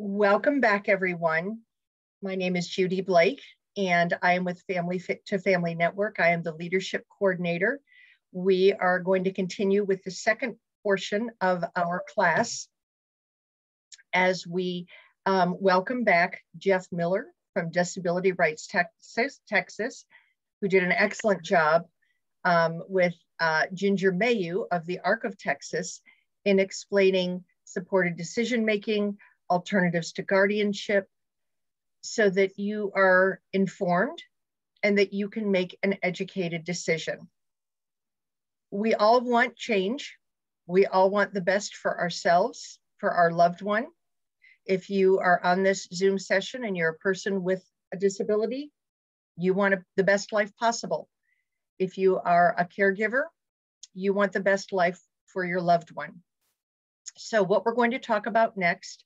Welcome back, everyone. My name is Judy Blake, and I am with Family Fit to Family Network. I am the leadership coordinator. We are going to continue with the second portion of our class as we welcome back Jeff Miller from Disability Rights Texas, who did an excellent job with Ginger Mayeaux of the ARC of Texas in explaining supported decision-making, alternatives to guardianship, so that you are informed and that you can make an educated decision. We all want change. We all want the best for ourselves, for our loved one. If you are on this Zoom session and you're a person with a disability, you want the best life possible. If you are a caregiver, you want the best life for your loved one. So what we're going to talk about next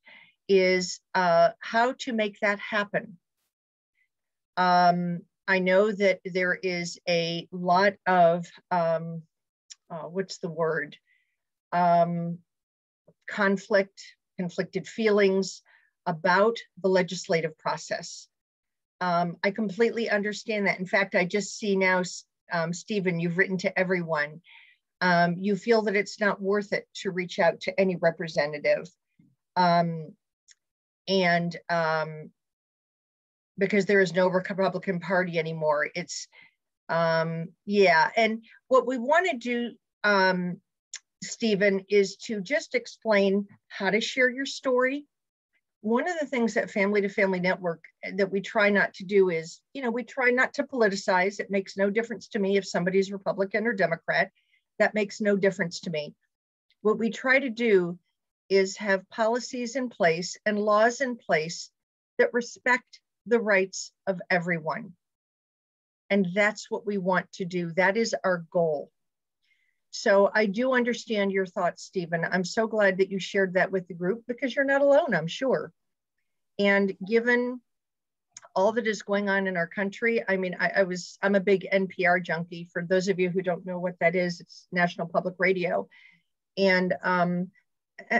is how to make that happen. I know that there is a lot of, conflicted feelings about the legislative process. I completely understand that. In fact, I just see now, Stephen, you've written to everyone. You feel that it's not worth it to reach out to any representative. Because there is no Republican Party anymore. It's, yeah. And what we want to do, Stephen, is to just explain how to share your story. One of the things that Family to Family Network that we try not to do is, we try not to politicize. It makes no difference to me if somebody's Republican or Democrat. That makes no difference to me. What we try to do is have policies in place and laws in place that respect the rights of everyone. And that's what we want to do. That is our goal. So I do understand your thoughts, Stephen. I'm so glad that you shared that with the group because you're not alone, I'm sure. And given all that is going on in our country, I mean, I'm a big NPR junkie. For those of you who don't know what that is, it's National Public Radio. And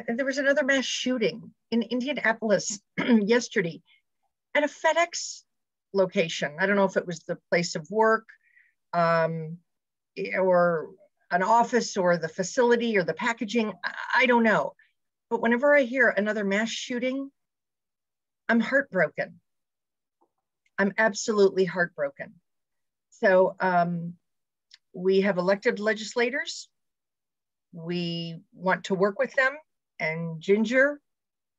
there was another mass shooting in Indianapolis yesterday at a FedEx location. I don't know if it was the place of work or an office or the facility or the packaging. I don't know. But whenever I hear another mass shooting, I'm heartbroken. I'm absolutely heartbroken. So we have elected legislators. We want to work with them. And Ginger,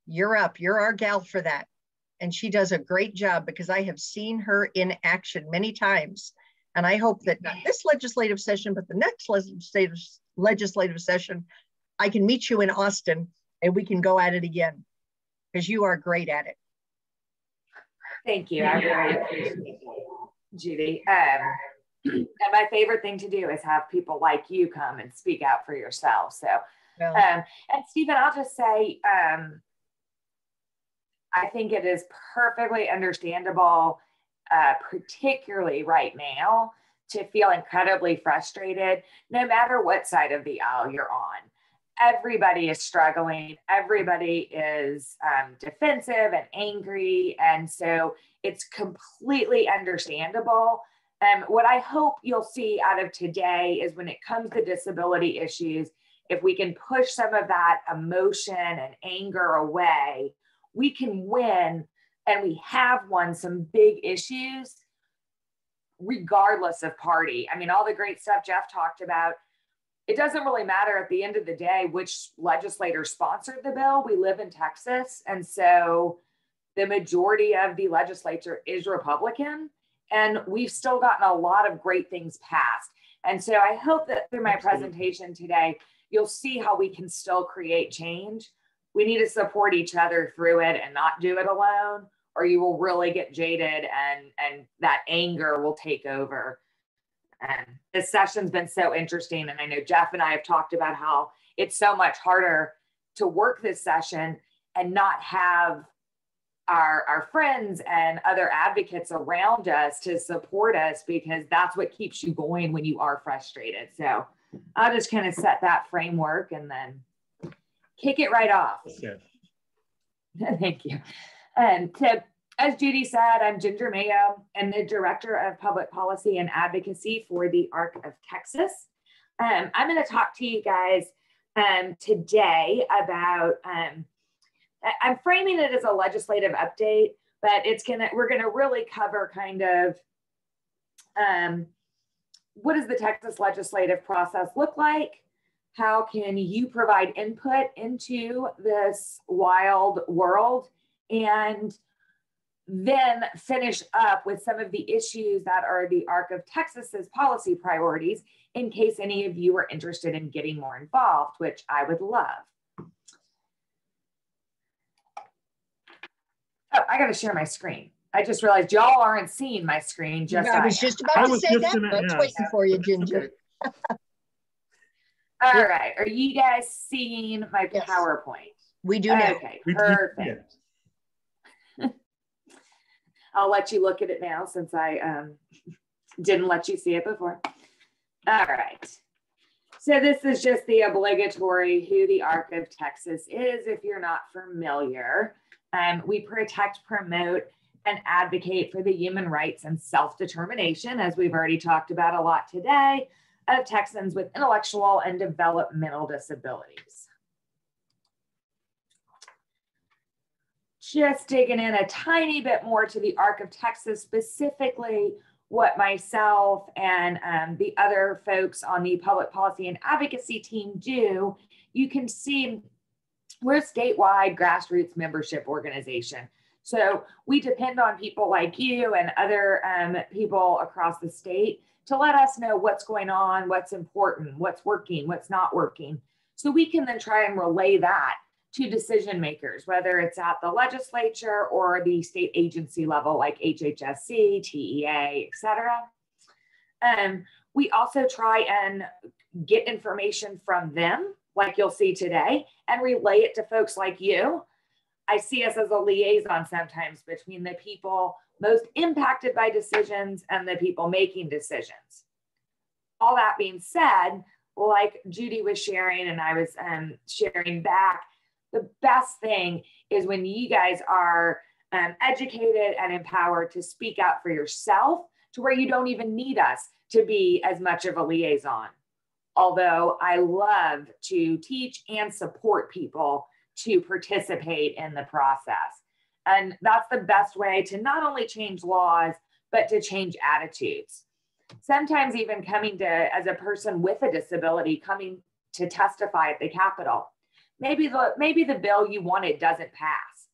you're up. You're our gal for that. And she does a great job because I have seen her in action many times. And I hope that not this legislative session, but the next legislative session, I can meet you in Austin and we can go at it again because you are great at it. Thank you. I really appreciate it, Judy. And my favorite thing to do is have people like you come and speak out for yourself. So, and Stephen, I'll just say, I think it is perfectly understandable, particularly right now, to feel incredibly frustrated, no matter what side of the aisle you're on. Everybody is struggling. Everybody is defensive and angry. And so it's completely understandable. What I hope you'll see out of today is when it comes to disability issues, if we can push some of that emotion and anger away, we can win, and we have won some big issues regardless of party. I mean, all the great stuff Jeff talked about, it doesn't really matter at the end of the day which legislator sponsored the bill. We live in Texas, and so the majority of the legislature is Republican, and we've still gotten a lot of great things passed. And so I hope that through my presentation today, you'll see how we can still create change. We need to support each other through it and not do it alone, or you will really get jaded and that anger will take over. And this session's been so interesting. And I know Jeff and I have talked about how it's so much harder to work this session and not have our friends and other advocates around us to support us, because that's what keeps you going when you are frustrated. So I'll just kind of set that framework and then kick it right off. Thank you. So as Judy said, I'm Ginger Mayeaux. I'm the Director of Public Policy and Advocacy for the ARC of Texas. I'm going to talk to you guys today about, I'm framing it as a legislative update, but we're going to really cover kind of what does the Texas legislative process look like? How can you provide input into this wild world? And then finish up with some of the issues that are the ARC of Texas's policy priorities in case any of you are interested in getting more involved, which I would love. Oh, I got to share my screen. I just realized y'all aren't seeing my screen. I was just about to say that, but I was waiting for you, Ginger. All right. Are you guys seeing my PowerPoint? We do now. Okay, perfect. I'll let you look at it now since I didn't let you see it before. All right. So this is just the obligatory who the ARC of Texas is if you're not familiar. We protect, promote, and advocate for the human rights and self-determination, as we've already talked about a lot today, of Texans with intellectual and developmental disabilities. Just digging in a tiny bit more to the ARC of Texas, specifically what myself and the other folks on the public policy and advocacy team do, you can see we're a statewide grassroots membership organization. So we depend on people like you and other people across the state to let us know what's going on, what's important, what's working, what's not working. So we can then try and relay that to decision makers, whether it's at the legislature or the state agency level like HHSC, TEA, et cetera. We also try and get information from them, like you'll see today, and relay it to folks like you. I see us as a liaison sometimes between the people most impacted by decisions and the people making decisions. All that being said, like Judy was sharing and I was sharing back, the best thing is when you guys are educated and empowered to speak out for yourself to where you don't even need us to be as much of a liaison. Although I love to teach and support people to participate in the process. And that's the best way to not only change laws, but to change attitudes. Sometimes even coming to, as a person with a disability, coming to testify at the Capitol. Maybe the bill you wanted doesn't pass,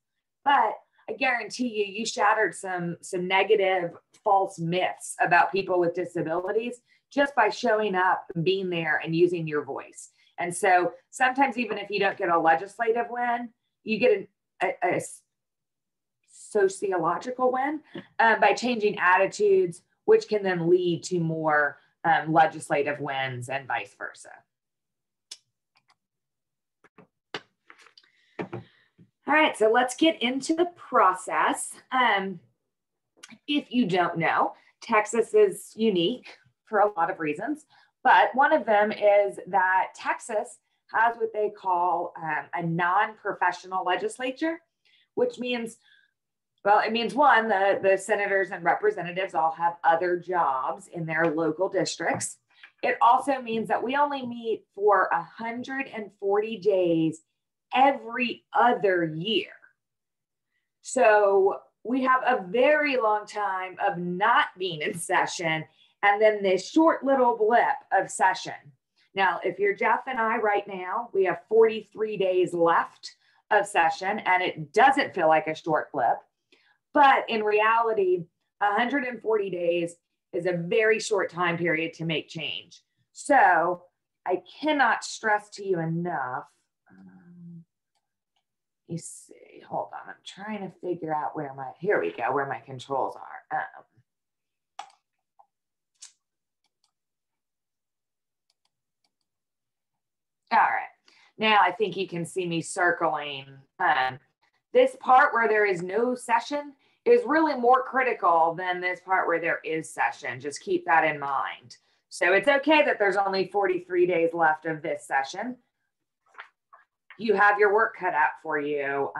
but I guarantee you shattered some negative false myths about people with disabilities just by showing up, being there, and using your voice. And so sometimes even if you don't get a legislative win, you get a sociological win by changing attitudes, which can then lead to more legislative wins and vice versa. All right, so let's get into the process. If you don't know, Texas is unique for a lot of reasons, but one of them is that Texas has what they call a non-professional legislature, which means, well, it means one, the senators and representatives all have other jobs in their local districts. It also means that we only meet for 140 days every other year. So we have a very long time of not being in session and then this short little blip of session. Now, if you're Jeff and I right now, we have 43 days left of session and it doesn't feel like a short blip, but in reality, 140 days is a very short time period to make change. So I cannot stress to you enough. You see, hold on, I'm trying to figure out where here we go, where my controls are. All right, now I think you can see me circling. This part where there is no session is really more critical than this part where there is session. Just keep that in mind. So it's okay that there's only 43 days left of this session. you have your work cut out for you.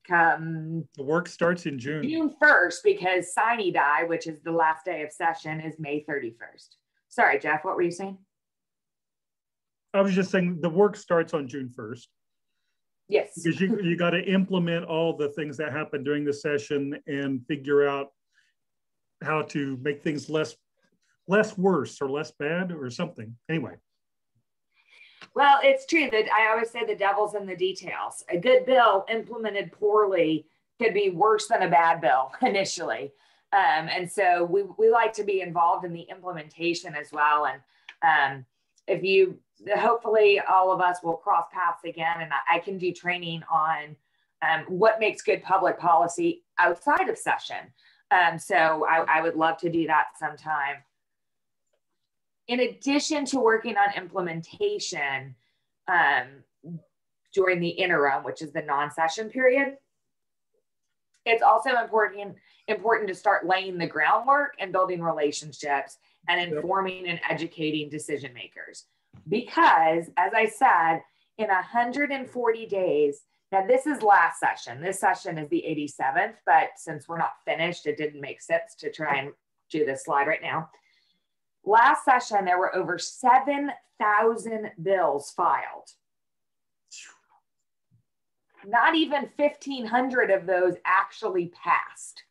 Come The work starts in June 1st, because sine die, which is the last day of session, is May 31st. Sorry, Jeff, what were you saying? I was just saying the work starts on June 1st. Yes. Because you got to implement all the things that happen during the session and figure out how to make things less worse or less bad or something. Anyway. Well, it's true that I always say the devil's in the details. A good bill implemented poorly could be worse than a bad bill initially. And so we like to be involved in the implementation as well. And hopefully all of us will cross paths again, and I can do training on what makes good public policy outside of session. So I would love to do that sometime. In addition to working on implementation during the interim, which is the non-session period, it's also important to start laying the groundwork and building relationships and informing and educating decision makers. Because, as I said, in 140 days, now this is last session. This session is the 87th, but since we're not finished, it didn't make sense to try and do this slide right now. Last session, there were over 7,000 bills filed. Not even 1,500 of those actually passed.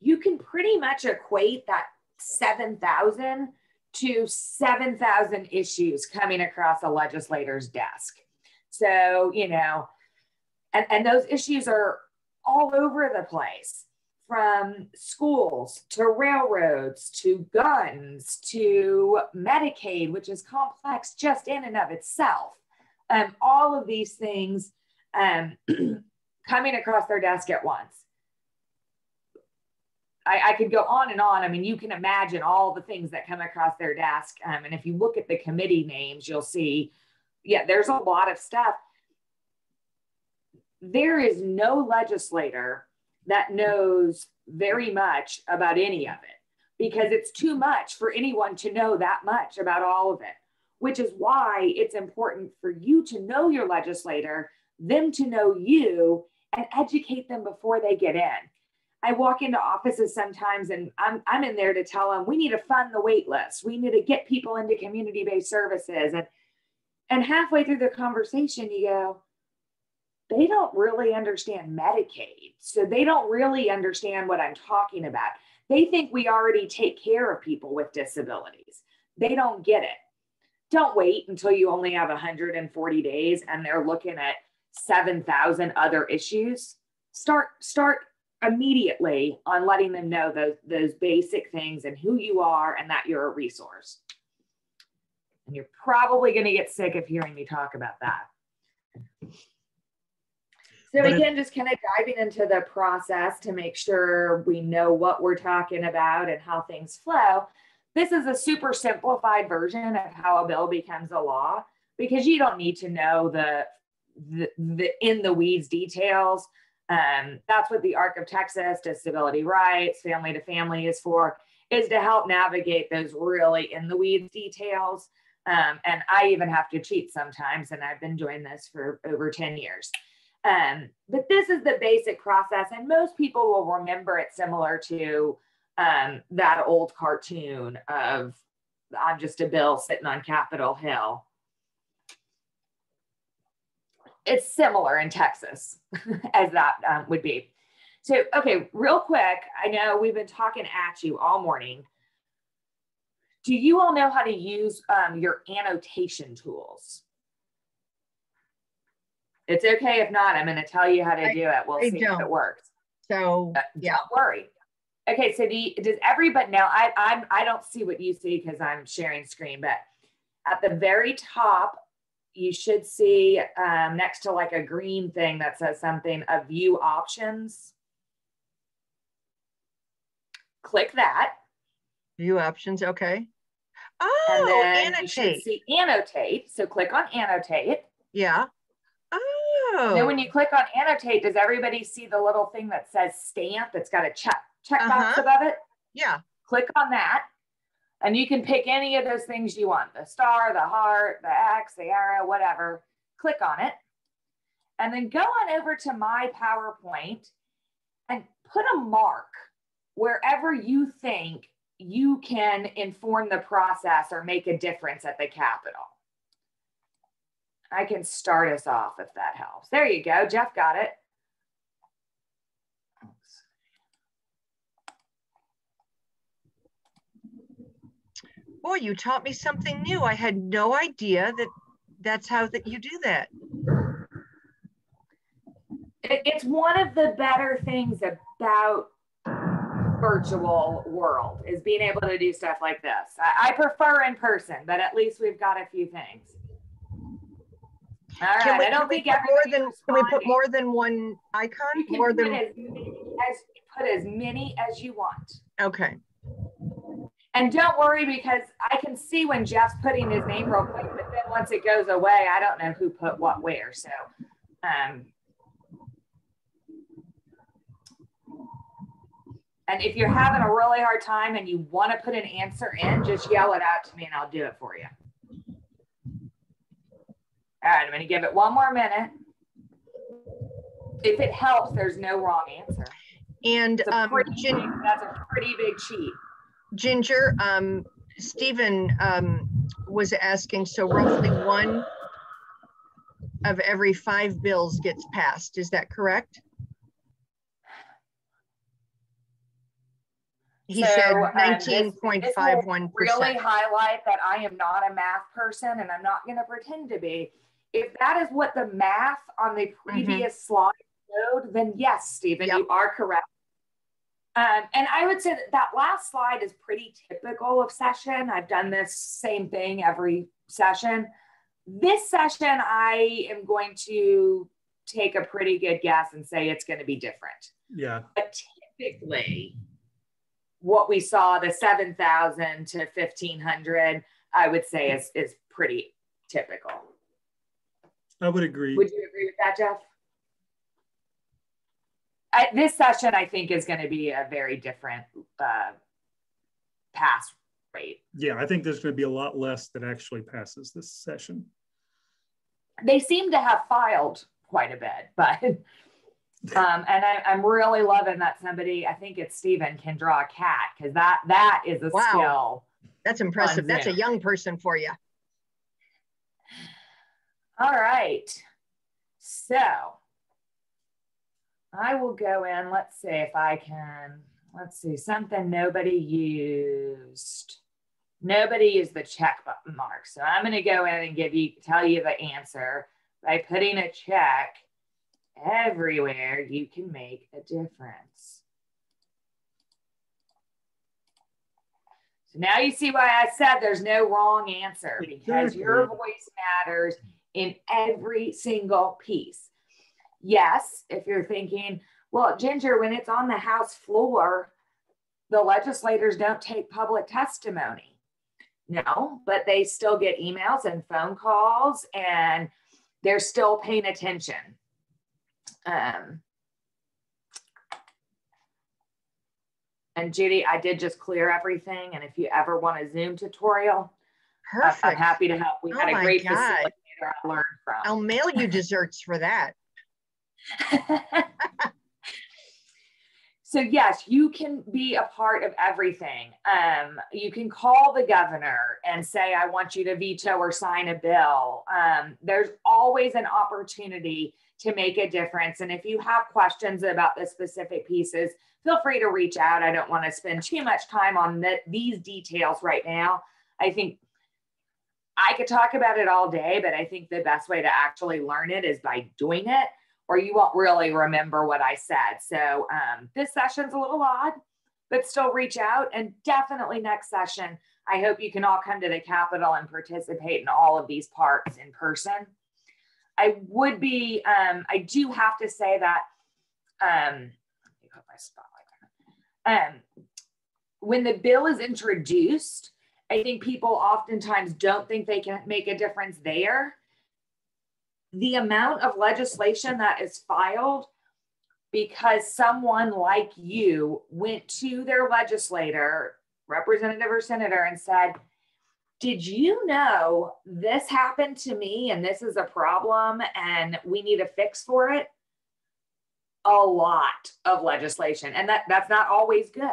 You can pretty much equate that 7,000 to 7,000 issues coming across a legislator's desk. So, and those issues are all over the place. From schools to railroads to guns to Medicaid, which is complex just in and of itself. All of these things coming across their desk at once. I could go on and on. I mean, you can imagine all the things that come across their desk. And if you look at the committee names, you'll see, there's a lot of stuff. There is no legislator that knows very much about any of it, because it's too much for anyone to know that much about all of it, which is why it's important for you to know your legislator, them to know you, and educate them before they get in. I walk into offices sometimes and I'm in there to tell them, we need to fund the wait list. We need to get people into community-based services. And halfway through the conversation, you go, they don't really understand Medicaid. So they don't really understand what I'm talking about. They think we already take care of people with disabilities. They don't get it. Don't wait until you only have 140 days and they're looking at 7,000 other issues. Start immediately on letting them know those basic things and who you are and that you're a resource. And you're probably going to get sick of hearing me talk about that. So again, just kind of diving into the process to make sure we know what we're talking about and how things flow. This is a super simplified version of how a bill becomes a law, because you don't need to know the in the weeds details. That's what the ARC of Texas, disability rights, family to family is for, is to help navigate those really in the weeds details. And I even have to cheat sometimes, and I've been doing this for over 10 years. But this is the basic process, and most people will remember it similar to that old cartoon of I'm just a bill sitting on Capitol Hill. It's similar in Texas as that would be. So, okay, real quick, I know we've been talking at you all morning. Do you all know how to use your annotation tools? It's okay if not, I'm going to tell you how to do it. We'll see if it works. So, yeah. Don't worry. Okay, so does everybody, now I don't see what you see because I'm sharing screen, but at the very top, you should see next to like a green thing that says something of view options. Click that. View options, okay. Oh, and then annotate. You should see annotate. So click on annotate. Yeah. Oh. Then when you click on annotate, does everybody see the little thing that says stamp? It's got a check box above it. Yeah. Click on that. And you can pick any of those things you want. The star, the heart, the X, the arrow, whatever. click on it, and then go on over to my PowerPoint and put a mark wherever you think you can inform the process or make a difference at the Capitol. I can start us off if that helps. There you go. Jeff got it. Boy, you taught me something new. I had no idea that that's how that you do that. It's one of the better things about virtual world is being able to do stuff like this. I prefer in person, but at least we've got a few things. All right, I don't think can we put more than one icon? You can put as many as you want. Okay. And don't worry, because I can see when Jeff's putting his name real quick, but then once it goes away, I don't know who put what where. So, and if you're having a really hard time and you want to put an answer in, just yell it out to me and I'll do it for you. All right, I'm going to give it one more minute. If it helps, there's no wrong answer. And that's a pretty big cheat. Ginger, Stephen was asking, so roughly 1 of every 5 bills gets passed. Is that correct? He said 19.51%. Really highlight that I am not a math person and I'm not going to pretend to be. If that is what the math on the previous slide showed, then yes, Stephen, you are correct. And I would say that last slide is pretty typical of session. I've done this same thing every session. This session, I am going to take a pretty good guess and say it's going to be different. Yeah. But typically, what we saw, the 7,000 to 1,500, I would say is pretty typical. I would agree. Would you agree with that, Jeff? This session, I think, is going to be a very different pass rate. Yeah, I think there's going to be a lot less that actually passes this session. They seem to have filed quite a bit, but and I'm really loving that somebody, I think it's Stephen, can draw a cat, because that is a skill. That's impressive. That's a young person for you. All right. So I will go in. Let's see if I can. Let's see, something nobody used. Nobody used the check mark. So I'm going to go in and tell you the answer by putting a check everywhere you can make a difference. So now you see why I said there's no wrong answer, because your voice matters in every single piece. Yes, if you're thinking, well, Ginger, when it's on the House floor, the legislators don't take public testimony. No, but they still get emails and phone calls, and they're still paying attention. And Judy, I did just clear everything. And if you ever want a Zoom tutorial, I'm happy to help. We had a great facilitator I learned from. I'll mail you desserts for that. So yes, you can be a part of everything. You can call the governor and say, I want you to veto or sign a bill. There's always an opportunity to make a difference. And if you have questions about the specific pieces, feel free to reach out. I don't want to spend too much time on these details right now. I think I could talk about it all day, but I think the best way to actually learn it is by doing it, or you won't really remember what I said. So this session's a little odd, but still reach out. And definitely next session, I hope you can all come to the Capitol and participate in all of these parts in person. I do have to say that, let me put my spotlight on. When the bill is introduced, I think people oftentimes don't think they can make a difference there. The amount of legislation that is filed because someone like you went to their legislator, representative or senator, and said, did you know this happened to me and this is a problem and we need a fix for it? A lot of legislation. And that's not always good.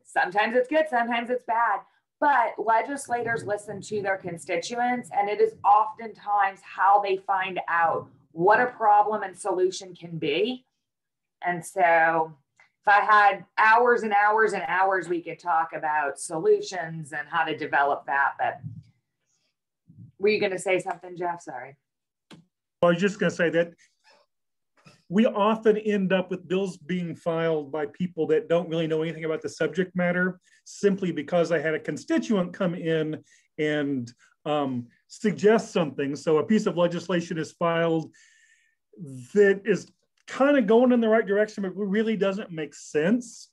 Sometimes it's good, sometimes it's bad. But legislators listen to their constituents, and it is oftentimes how they find out what a problem and solution can be. And so if I had hours and hours and hours, we could talk about solutions and how to develop that. But were you going to say something, Jeff? Sorry. I was just going to say that we often end up with bills being filed by people that don't really know anything about the subject matter, simply because I had a constituent come in and suggest something. So a piece of legislation is filed that is kind of going in the right direction, but really doesn't make sense.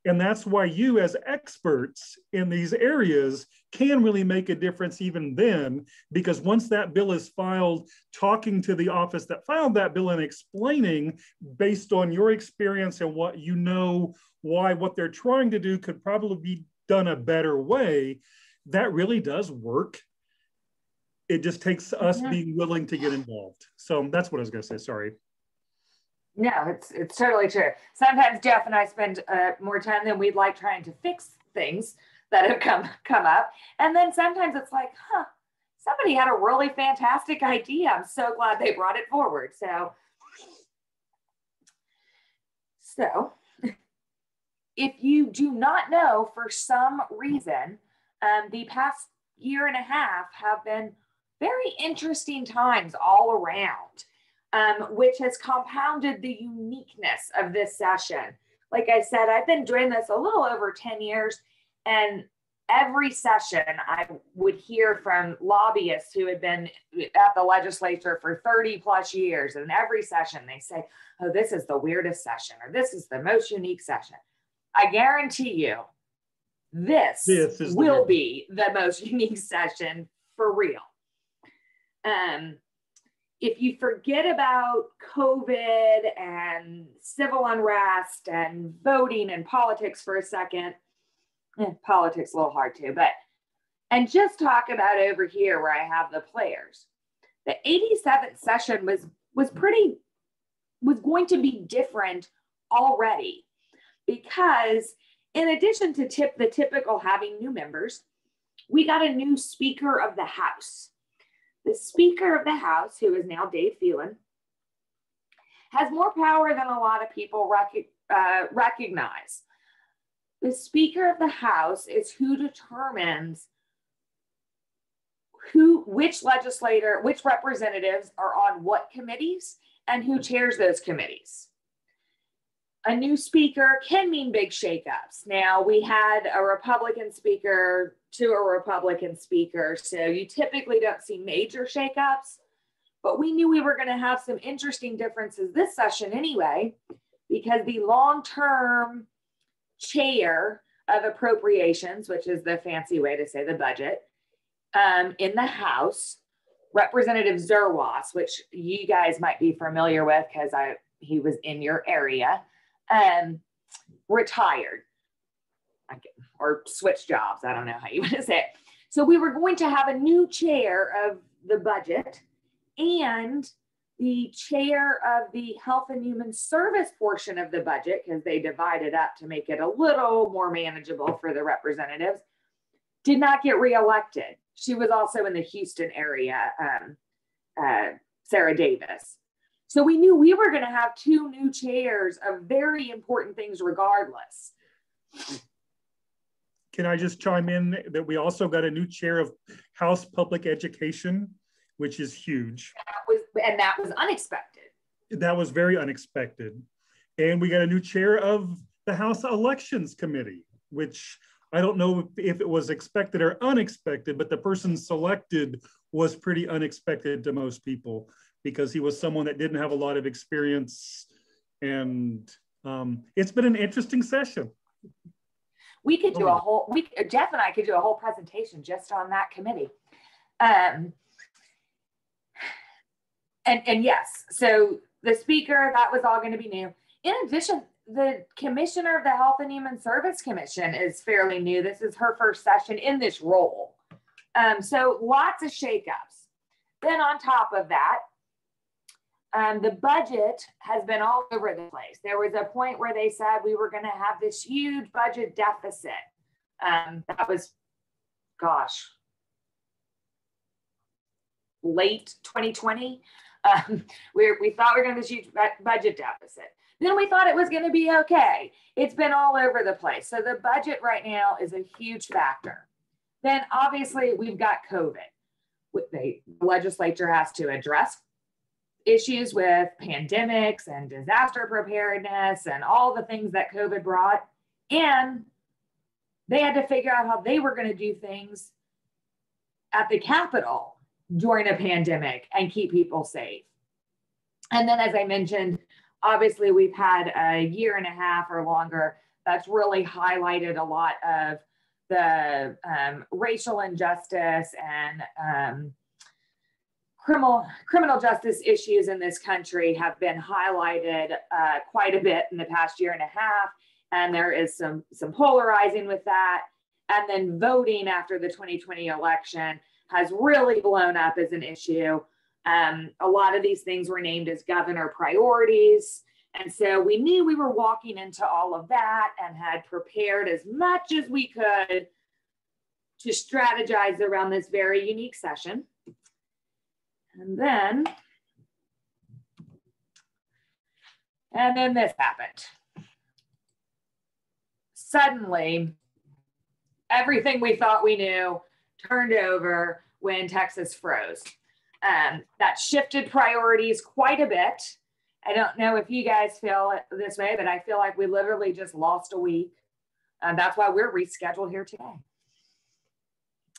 And that's why you, as experts in these areas, can really make a difference even then, because once that bill is filed, talking to the office that filed that bill and explaining based on your experience and what you know, why what they're trying to do could probably be done a better way, that really does work. It just takes us being willing to get involved. So that's what I was going to say. Sorry. No, it's totally true. Sometimes Jeff and I spend more time than we'd like trying to fix things that have come up. And then sometimes it's like, somebody had a really fantastic idea. I'm so glad they brought it forward. So if you do not know, for some reason, the past year and a half have been very interesting times all around. Which has compounded the uniqueness of this session. Like I said, I've been doing this a little over 10 years, and every session I would hear from lobbyists who had been at the legislature for 30 plus years, and every session they say, oh, this is the weirdest session, or this is the most unique session. I guarantee you, this will be the most unique session for real. If you forget about COVID and civil unrest and voting and politics for a second, politics a little hard too, and just talk about over here where I have the players. The 87th session was going to be different already, because in addition to the typical having new members, we got a new Speaker of the House. The Speaker of the House, who is now Dave Phelan, has more power than a lot of people recognize. The Speaker of the House is who determines which representatives are on what committees and who chairs those committees. A new speaker can mean big shakeups. Now, we had a Republican speaker to a Republican speaker, so you typically don't see major shakeups, but we knew we were going to have some interesting differences this session anyway, because the long-term chair of appropriations, which is the fancy way to say the budget, in the House, Representative Zerwas, which you guys might be familiar with because he was in your area, retired or switched jobs. I don't know how you want to say it. So we were going to have a new chair of the budget and the chair of the Health and Human Service portion of the budget, because they divided up to make it a little more manageable for the representatives, did not get reelected. She was also in the Houston area, Sarah Davis. So we knew we were going to have two new chairs of very important things regardless. Can I just chime in that we also got a new chair of House Public Education, which is huge. That was unexpected. That was very unexpected. And we got a new chair of the House Elections Committee, which I don't know if it was expected or unexpected, but the person selected was pretty unexpected to most people, because he was someone that didn't have a lot of experience. And it's been an interesting session. We could do Jeff and I could do a whole presentation just on that committee. And yes, so the speaker, that was all going to be new. In addition, the commissioner of the Health and Human Service Commission is fairly new. This is her first session in this role. So lots of shakeups. Then on top of that, the budget has been all over the place. There was a point where they said we were going to have this huge budget deficit. That was, gosh, late 2020. We thought we were going to have this huge budget deficit. Then we thought it was going to be okay. It's been all over the place. So the budget right now is a huge factor. Then obviously we've got COVID. The legislature has to address issues with pandemics and disaster preparedness and all the things that COVID brought. And they had to figure out how they were going to do things at the Capitol during a pandemic and keep people safe. And then, as I mentioned, obviously we've had a year and a half or longer that's really highlighted a lot of the racial injustice and criminal justice issues in this country have been highlighted quite a bit in the past year and a half. And there is some polarizing with that. And then voting after the 2020 election has really blown up as an issue. A lot of these things were named as governor priorities. And so we knew we were walking into all of that and had prepared as much as we could to strategize around this very unique session. And then this happened. Suddenly, everything we thought we knew turned over when Texas froze. That shifted priorities quite a bit. I don't know if you guys feel this way, but I feel like we literally just lost a week. That's why we're rescheduled here today.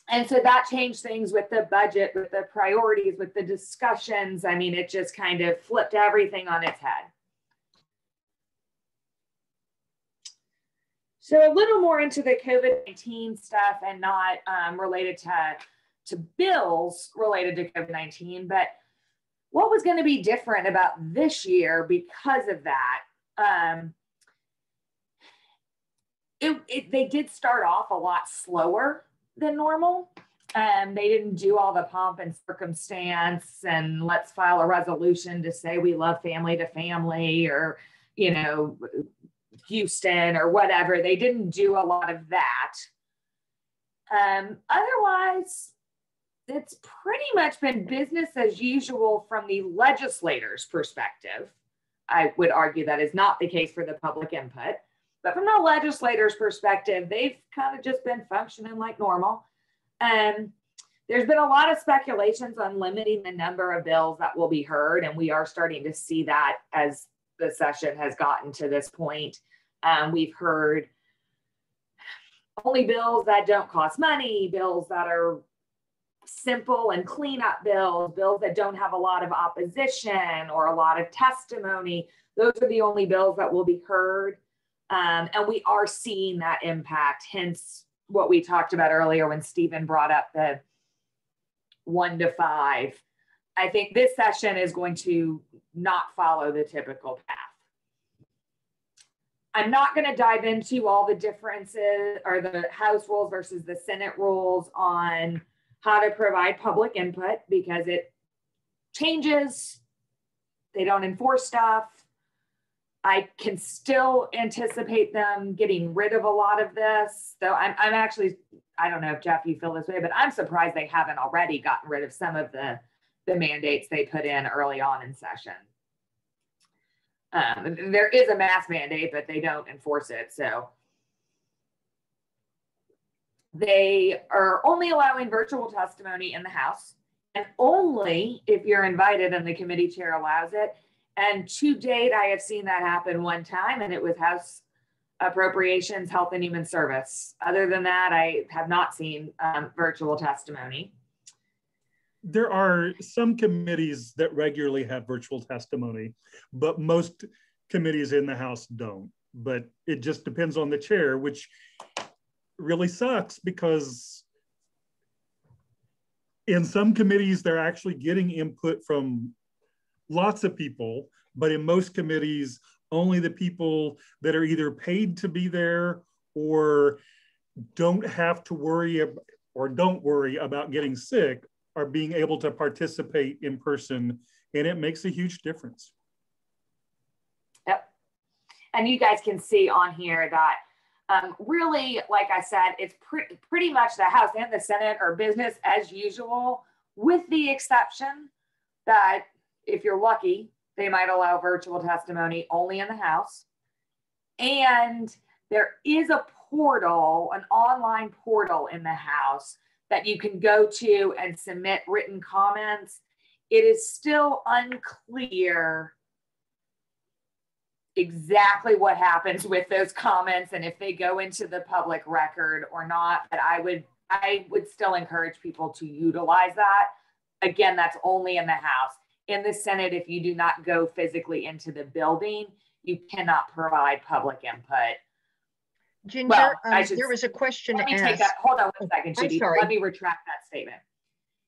And so that changed things with the budget, with the priorities, with the discussions. I mean, it just kind of flipped everything on its head. So a little more into the COVID-19 stuff and not related to bills related to COVID-19, but what was going to be different about this year because of that? They did start off a lot slower than normal. They didn't do all the pomp and circumstance and let's file a resolution to say we love family to family or, you know, Houston or whatever. They didn't do a lot of that. Otherwise, it's pretty much been business as usual from the legislator's perspective. I would argue that is not the case for the public input, but from the legislator's perspective, they've kind of just been functioning like normal. There's been a lot of speculations on limiting the number of bills that will be heard, and we are starting to see that as the session has gotten to this point. We've heard only bills that don't cost money, bills that are simple and cleanup bills, bills that don't have a lot of opposition or a lot of testimony. Those are the only bills that will be heard. And we are seeing that impact, hence what we talked about earlier when Stephen brought up the 1 to 5. I think this session is going to not follow the typical path. I'm not going to dive into all the differences or the House rules versus the Senate rules on how to provide public input because it changes. They don't enforce stuff. I can still anticipate them getting rid of a lot of this. So I'm actually, I don't know if Jeff, you feel this way, but I'm surprised they haven't already gotten rid of some of the mandates they put in early on in session. There is a mask mandate, but they don't enforce it. So they are only allowing virtual testimony in the House and only if you're invited and the committee chair allows it. And to date, I have seen that happen one time, and it was House Appropriations, Health and Human Service. Other than that, I have not seen virtual testimony. There are some committees that regularly have virtual testimony, but most committees in the House don't. But it just depends on the chair, which really sucks because in some committees, they're actually getting input from lots of people, but in most committees, only the people that are either paid to be there or don't have to worry or don't worry about getting sick are being able to participate in person, and it makes a huge difference. Yep. And you guys can see on here that really, like I said, it's pretty much the House and the Senate are business as usual, with the exception that if you're lucky, they might allow virtual testimony only in the House. And there is a portal, an online portal in the House that you can go to and submit written comments. It is still unclear exactly what happens with those comments and if they go into the public record or not, but I would still encourage people to utilize that. Again, that's only in the House. In the Senate, if you do not go physically into the building, you cannot provide public input. Ginger, there was a question let me asked. Take that. Hold on 1 second, Judy. Let me retract that statement.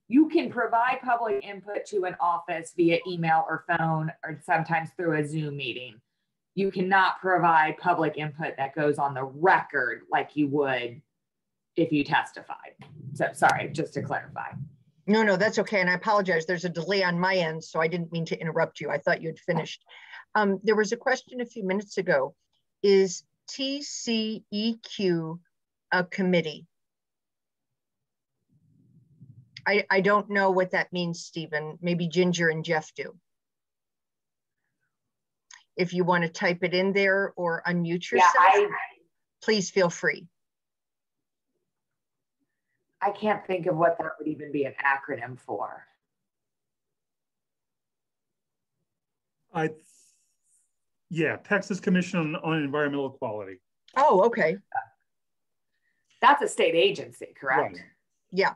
You can provide public input to an office via email or phone, or sometimes through a Zoom meeting. You cannot provide public input that goes on the record like you would if you testified. So sorry, just to clarify. No, that's okay. And I apologize. There's a delay on my end, so I didn't mean to interrupt you. I thought you had finished. There was a question a few minutes ago. Is TCEQ a committee? I don't know what that means, Stephen. Maybe Ginger and Jeff do. If you want to type it in there or unmute yourself, please feel free. I can't think of what that would even be an acronym for. Yeah, Texas Commission on Environmental Quality. Oh, okay. That's a state agency, correct? Right. Yeah.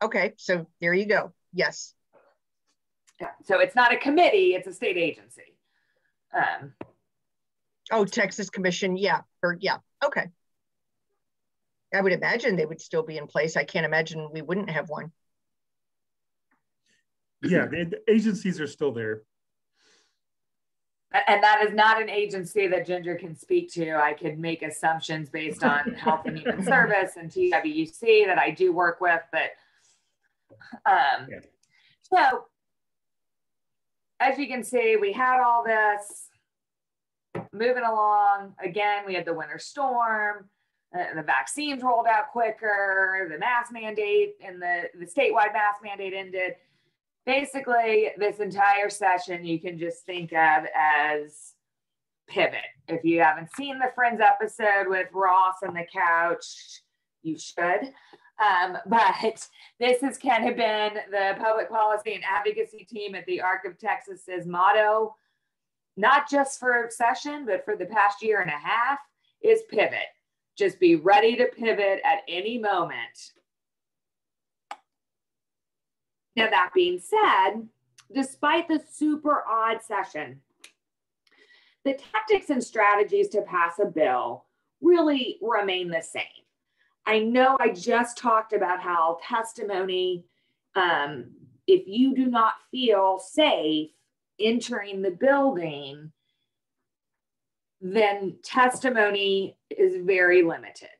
Okay, so there you go. Yes. Yeah. So it's not a committee, it's a state agency. Oh, Texas Commission, yeah. Okay. I would imagine they would still be in place. I can't imagine we wouldn't have one. Yeah, the agencies are still there. And that is not an agency that Ginger can speak to. I could make assumptions based on Health and Human Service and TWC that I do work with, but so as you can see, we had all this moving along. Again, we had the winter storm, the vaccines rolled out quicker, the mask mandate and the statewide mask mandate ended. Basically, this entire session you can just think of as pivot. If you haven't seen the Friends episode with Ross on the couch, you should. But this has kind of been the public policy and advocacy team at the ARC of Texas's motto, not just for session, but for the past year and a half, is pivot. Just be ready to pivot at any moment. Now, that being said, despite the super odd session, the tactics and strategies to pass a bill really remain the same. I know I just talked about how testimony, if you do not feel safe entering the building, then testimony is very limited.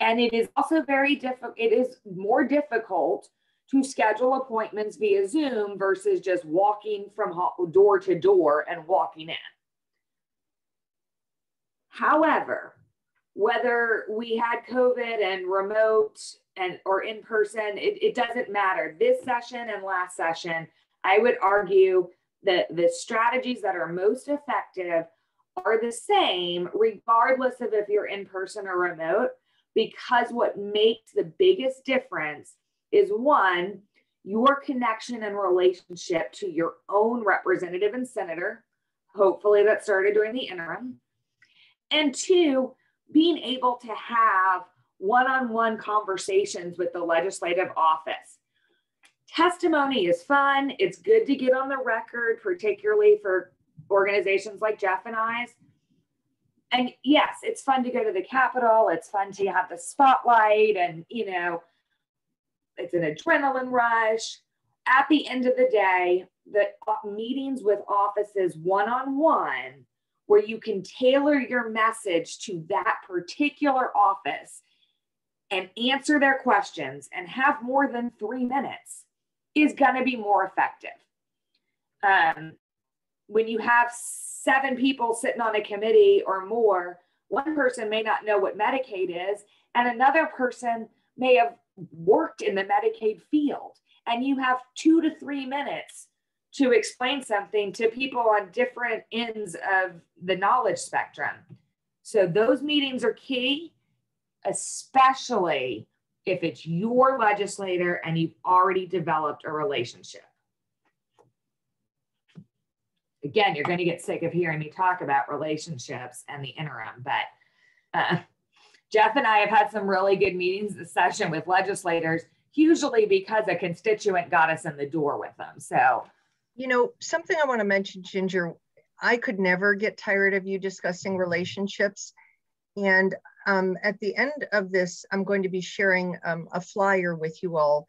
And it is also very difficult. It is more difficult to schedule appointments via Zoom versus just walking from door to door and walking in. However, whether we had COVID and remote or in person, it doesn't matter. This session and last session, I would argue that the strategies that are most effective are the same, regardless of if you're in person or remote, because what makes the biggest difference is, one, your connection and relationship to your own representative and senator, hopefully that started during the interim, and two, being able to have one-on-one conversations with the legislative office. Testimony is fun. It's good to get on the record, particularly for organizations like Jeff and I's. And yes, it's fun to go to the Capitol. It's fun to have the spotlight and, it's an adrenaline rush. At the end of the day, the meetings with offices one-on-one, where you can tailor your message to that particular office, and answer their questions and have more than 3 minutes is going to be more effective. When you have 7 people sitting on a committee or more, one person may not know what Medicaid is, and another person may have worked in the Medicaid field, and you have 2 to 3 minutes to explain something to people on different ends of the knowledge spectrum. So those meetings are key, especially if it's your legislator and you've already developed a relationship. Again, you're going to get sick of hearing me talk about relationships and the interim, but Jeff and I have had some really good meetings this session with legislators, usually because a constituent got us in the door with them. So, you know, something I want to mention, Ginger, I could never get tired of you discussing relationships. And at the end of this, I'm going to be sharing a flyer with you all,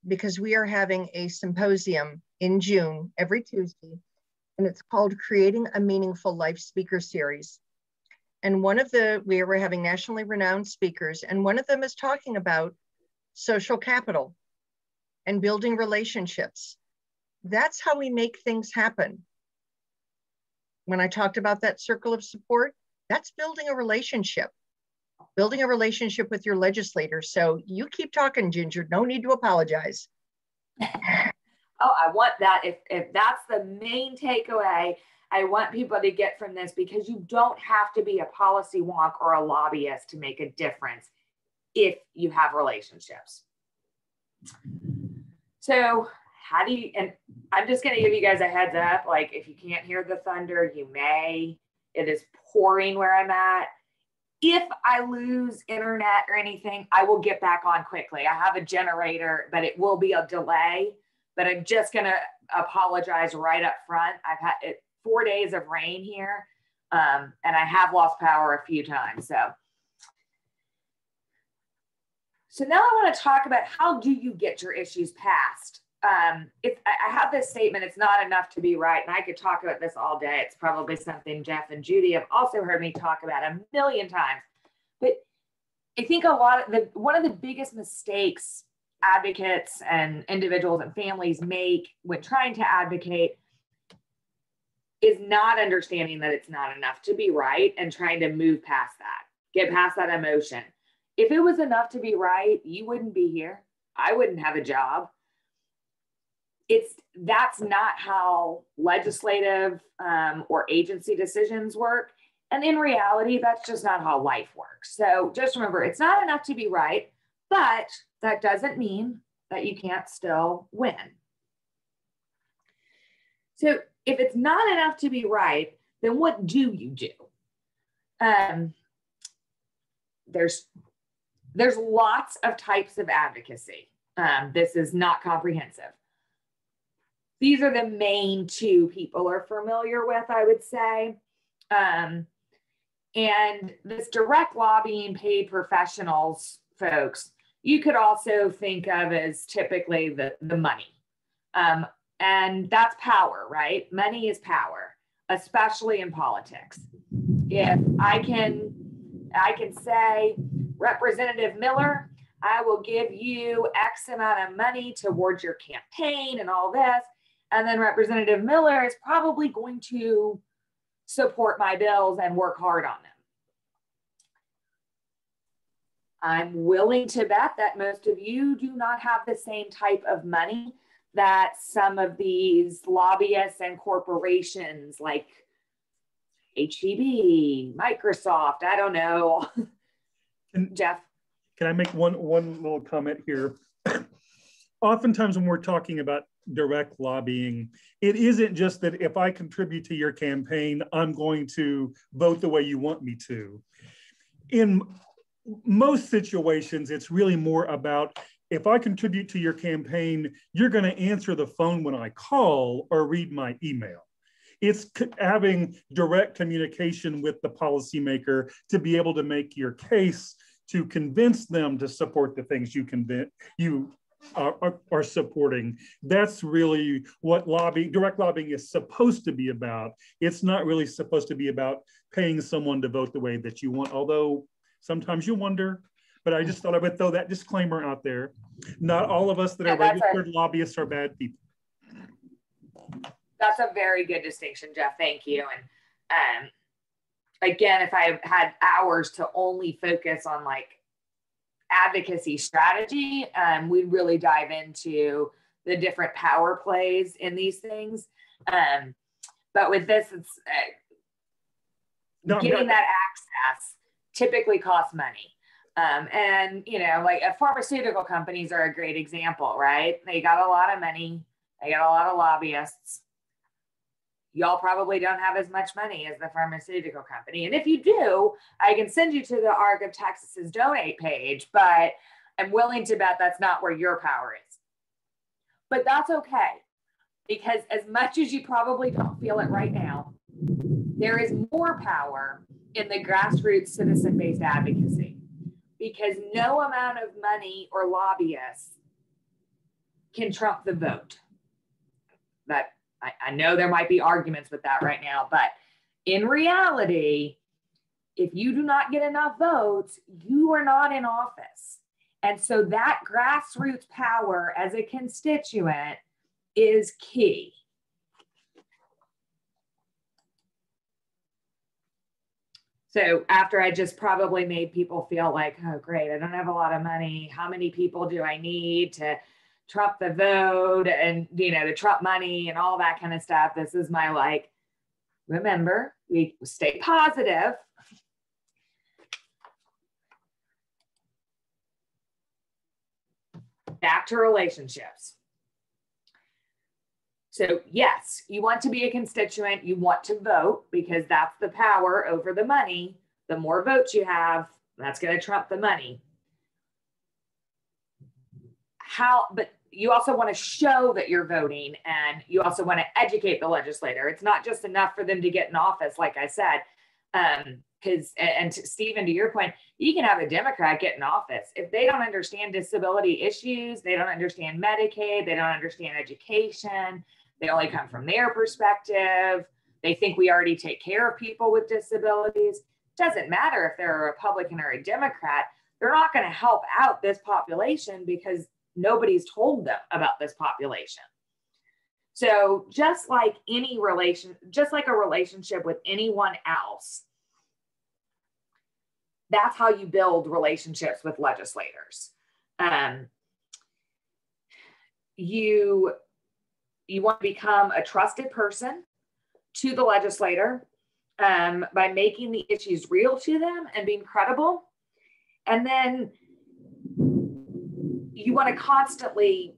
because we are having a symposium in June every Tuesday, and it's called Creating a Meaningful Life Speaker Series. And we were having nationally renowned speakers, and one of them is talking about social capital and building relationships. That's how we make things happen. When I talked about that circle of support, that's building a relationship with your legislator. So you keep talking, Ginger, no need to apologize. Oh, I want that. If that's the main takeaway, I want people to get from this, because you don't have to be a policy wonk or a lobbyist to make a difference if you have relationships. So how do you, and I'm just going to give you guys a heads up, like if you can't hear the thunder, you may. It is pouring where I'm at. If I lose internet or anything, I will get back on quickly. I have a generator, but it will be a delay. But I'm just going to apologize right up front. I've had 4 days of rain here, and I have lost power a few times. So now I want to talk about, how do you get your issues passed? I have this statement, it's not enough to be right. And I could talk about this all day. It's probably something Jeff and Judy have also heard me talk about a million times. But I think one of the biggest mistakes advocates and individuals and families make when trying to advocate is not understanding that it's not enough to be right and trying to move past that, get past that emotion. If it was enough to be right, you wouldn't be here. I wouldn't have a job. That's not how legislative or agency decisions work. And in reality, that's just not how life works. So just remember, it's not enough to be right, but that doesn't mean that you can't still win. So if it's not enough to be right, then what do you do? There's lots of types of advocacy. This is not comprehensive. These are the main 2 people are familiar with, I would say. And this direct lobbying paid professionals, folks, you could also think of as typically the money. And that's power, right? Money is power, especially in politics. If I can say, Representative Miller, I will give you X amount of money towards your campaign and all this. And then Representative Miller is probably going to support my bills and work hard on them. I'm willing to bet that most of you do not have the same type of money that some of these lobbyists and corporations like HEB, Microsoft, I don't know. Jeff? Can I make one little comment here? Oftentimes when we're talking about direct lobbying, it isn't just that if I contribute to your campaign, I'm going to vote the way you want me to. In most situations, it's really more about, if I contribute to your campaign, you're going to answer the phone when I call or read my email. It's having direct communication with the policymaker to be able to make your case, to convince them to support the things you are supporting. That's really what direct lobbying is supposed to be about. It's not really supposed to be about paying someone to vote the way that you want, although sometimes you wonder. but I just thought I would throw that disclaimer out there. Not all of us that are registered lobbyists are bad people. That's a very good distinction, Jeff. Thank you. And again, if I had hours to only focus on like advocacy strategy, we'd really dive into the different power plays in these things. But with this, it's getting that access typically costs money. And, you know, like pharmaceutical companies are a great example, right? They got a lot of money. They got a lot of lobbyists. Y'all probably don't have as much money as the pharmaceutical company. And if you do, I can send you to the ARC of Texas's donate page, but I'm willing to bet that's not where your power is. But that's okay, because as much as you probably don't feel it right now, there is more power in the grassroots citizen-based advocacy, because no amount of money or lobbyists can trump the vote. That I know there might be arguments with that right now, but in reality, if you do not get enough votes, you are not in office. And so that grassroots power as a constituent is key. So after I just probably made people feel like, oh, great, I don't have a lot of money. How many people do I need to trump the vote and, you know, to trump money and all that kind of stuff? This is my, like, remember, we stay positive. Back to relationships. So yes, you want to be a constituent, you want to vote, because that's the power over the money. The more votes you have, that's going to trump the money. But you also want to show that you're voting, and you also want to educate the legislator. It's not just enough for them to get in office, like I said, Stephen, to your point, you can have a Democrat get in office. If they don't understand disability issues, they don't understand Medicaid, they don't understand education, they only come from their perspective, they think we already take care of people with disabilities. Doesn't matter if they're a Republican or a Democrat, they're not going to help out this population because nobody's told them about this population. So just like a relationship with anyone else, that's how you build relationships with legislators. You want to become a trusted person to the legislator by making the issues real to them and being credible. And then you want to constantly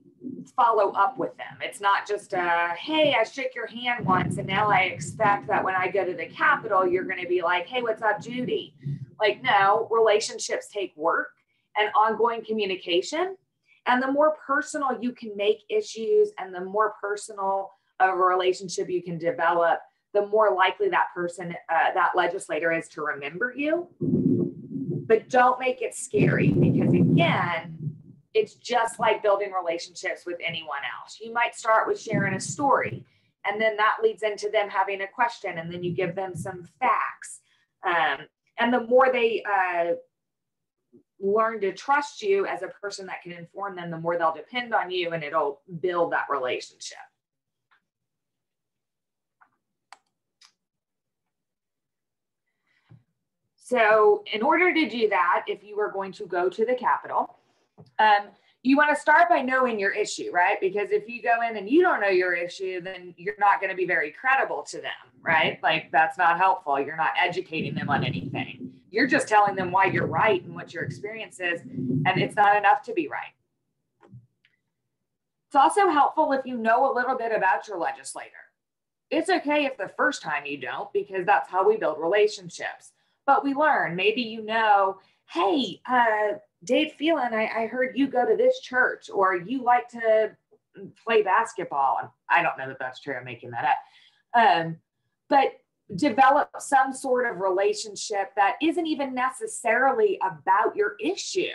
follow up with them. It's not just hey, I shook your hand once and now I expect that when I go to the Capitol, you're going to be like, hey, what's up, Judy? Like, no, relationships take work and ongoing communication. And the more personal you can make issues and the more personal of a relationship you can develop, the more likely that person, that legislator is to remember you. But don't make it scary, because again, it's just like building relationships with anyone else. You might start with sharing a story, and then that leads into them having a question, and then you give them some facts. And the more they learn to trust you as a person that can inform them, the more they'll depend on you, and it'll build that relationship. So in order to do that, if you were going to go to the Capitol, you want to start by knowing your issue, right? Because if you go in and you don't know your issue, then you're not going to be very credible to them, right? Like, that's not helpful. You're not educating them on anything. You're just telling them why you're right and what your experience is, and it's not enough to be right. It's also helpful if you know a little bit about your legislator. It's okay if the first time you don't, because that's how we build relationships. But we learn. Maybe you know, hey, Dave Phelan, I heard you go to this church, or you like to play basketball. I don't know that that's true. I'm making that up. But develop some sort of relationship that isn't even necessarily about your issue.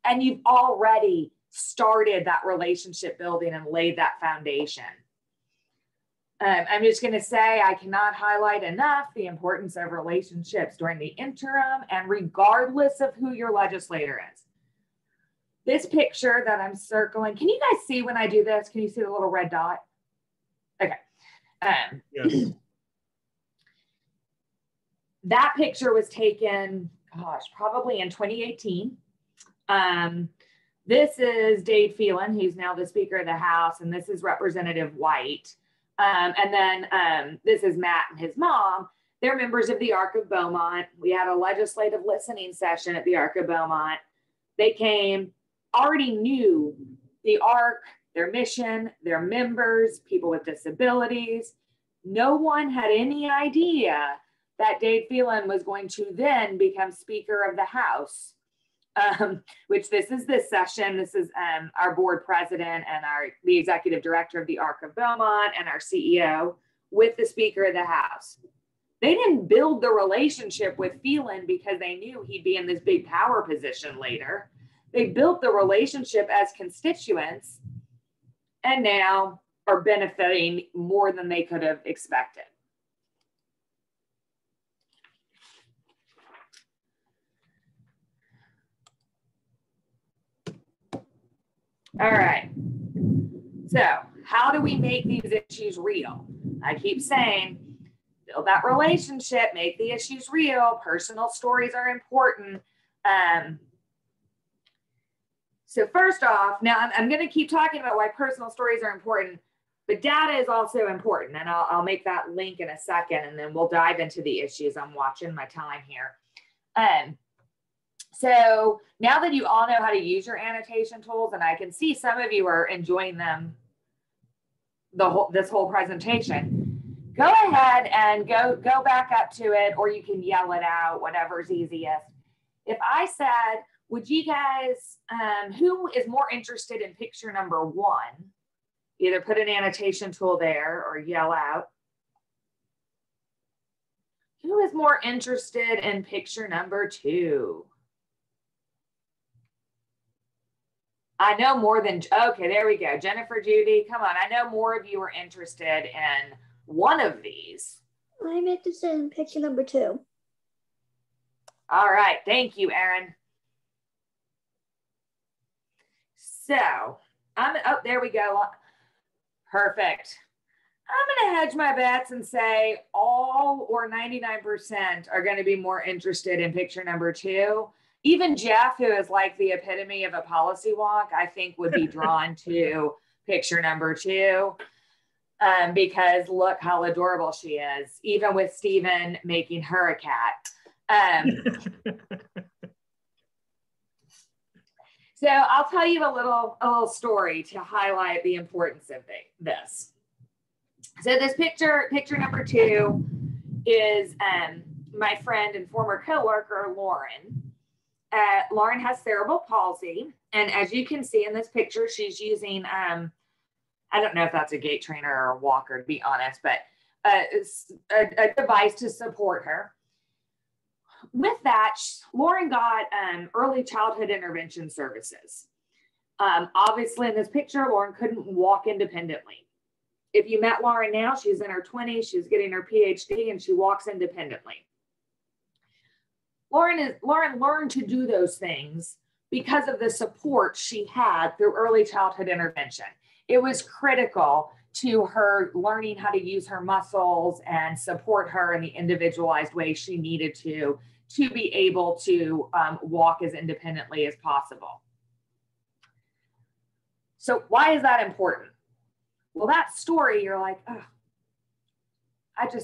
And you've already started that relationship building and laid that foundation. I'm just going to say I cannot highlight enough the importance of relationships during the interim and regardless of who your legislator is. This picture that I'm circling, can you guys see when I do this? Can you see the little red dot? Okay. Yes. That picture was taken, gosh, probably in 2018. This is Dade Phelan. He's now the Speaker of the House, and this is Representative White. And then this is Matt and his mom. They're members of the Arc of Beaumont. We had a legislative listening session at the Arc of Beaumont. They came, already knew the Arc, their mission, their members, people with disabilities. No one had any idea that Dade Phelan was going to then become Speaker of the House, which this is this session. This is our board president and the executive director of the Arc of Beaumont and our CEO with the Speaker of the House. They didn't build the relationship with Phelan because they knew he'd be in this big power position later. They built the relationship as constituents and now are benefiting more than they could have expected. All right, so how do we make these issues real? I keep saying, build that relationship, make the issues real. Personal stories are important. So first off, now I'm going to keep talking about why personal stories are important, but data is also important. And I'll make that link in a second, and then we'll dive into the issues. I'm watching my time here. So now that you all know how to use your annotation tools, and I can see some of you are enjoying them this whole presentation, go ahead and go back up to it, or you can yell it out, whatever's easiest. If I said, would you guys, who is more interested in picture number 1? Either put an annotation tool there or yell out. Who is more interested in picture number 2? I know more than, okay, there we go. Jennifer, Judy, come on. I know more of you are interested in one of these. I'm interested in picture number 2. All right, thank you, Erin. So, there we go. Perfect. I'm gonna hedge my bets and say all or 99% are gonna be more interested in picture number 2. Even Jeff, who is like the epitome of a policy wonk, I think would be drawn to picture number 2 because look how adorable she is, even with Stephen making her a cat. So I'll tell you a little story to highlight the importance of this. So this picture number 2 is my friend and former coworker, Lauren. Lauren has cerebral palsy. And as you can see in this picture, she's using, I don't know if that's a gait trainer or a walker, to be honest, but a device to support her. With that, Lauren got early childhood intervention services. Obviously in this picture, Lauren couldn't walk independently. If you met Lauren now, she's in her 20s, she's getting her PhD, and she walks independently. Lauren learned to do those things because of the support she had through early childhood intervention. It was critical to her learning how to use her muscles and support her in the individualized way she needed to be able to walk as independently as possible. So why is that important? Well, that story, you're like, oh,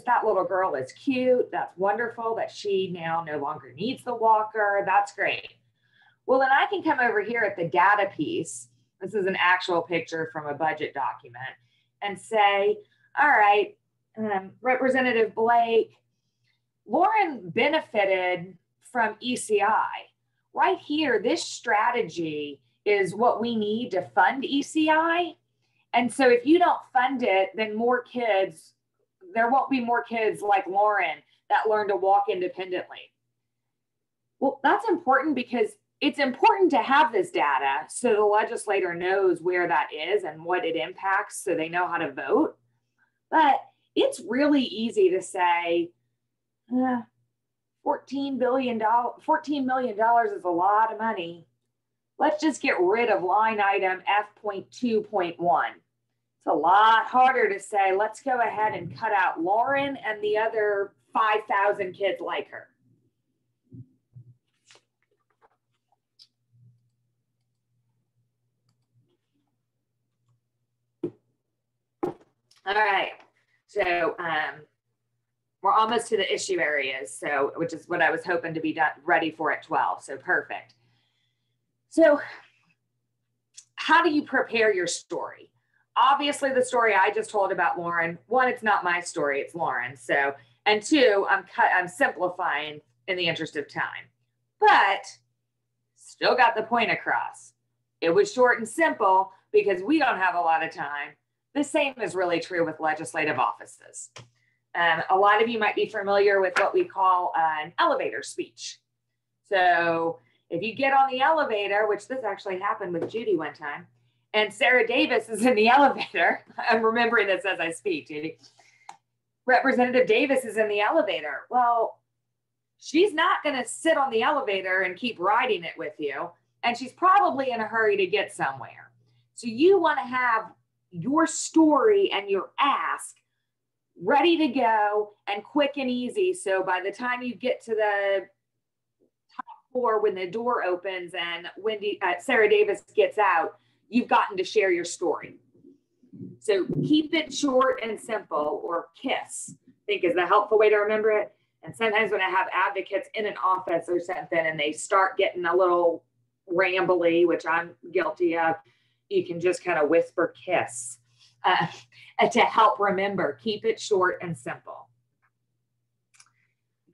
that little girl is cute. That's wonderful that she now no longer needs the walker. That's great. Well, then I can come over here at the data piece. This is an actual picture from a budget document and say, all right, Representative Blake, Lauren benefited from ECI. Right here, this strategy is what we need to fund ECI. And so if you don't fund it, then there won't be more kids like Lauren that learn to walk independently. Well, that's important because it's important to have this data so the legislator knows where that is and what it impacts so they know how to vote. But it's really easy to say, $14 million is a lot of money. Let's just get rid of line item F.2.1. It's a lot harder to say, let's go ahead and cut out Lauren and the other 5,000 kids like her. All right, so we're almost to the issue areas, so which is what I was hoping to be done ready for at 12, so perfect. So how do you prepare your story? Obviously, the story I just told about Lauren, one, it's not my story, it's Lauren. So, and two, I'm simplifying in the interest of time, but still got the point across. It was short and simple because we don't have a lot of time. The same is really true with legislative offices. A lot of you might be familiar with what we call an elevator speech. So if you get on the elevator, which this actually happened with Judy one time, and Sarah Davis is in the elevator. I'm remembering this as I speak, Judy. Representative Davis is in the elevator. Well, she's not going to sit on the elevator and keep riding it with you. And she's probably in a hurry to get somewhere. So you want to have your story and your ask ready to go and quick and easy. So by the time you get to the top floor, when the door opens and Sarah Davis gets out, you've gotten to share your story. So keep it short and simple, or KISS, I think is the helpful way to remember it. And sometimes when I have advocates in an office or something and they start getting a little rambly, which I'm guilty of, you can just kind of whisper KISS to help remember. Keep it short and simple.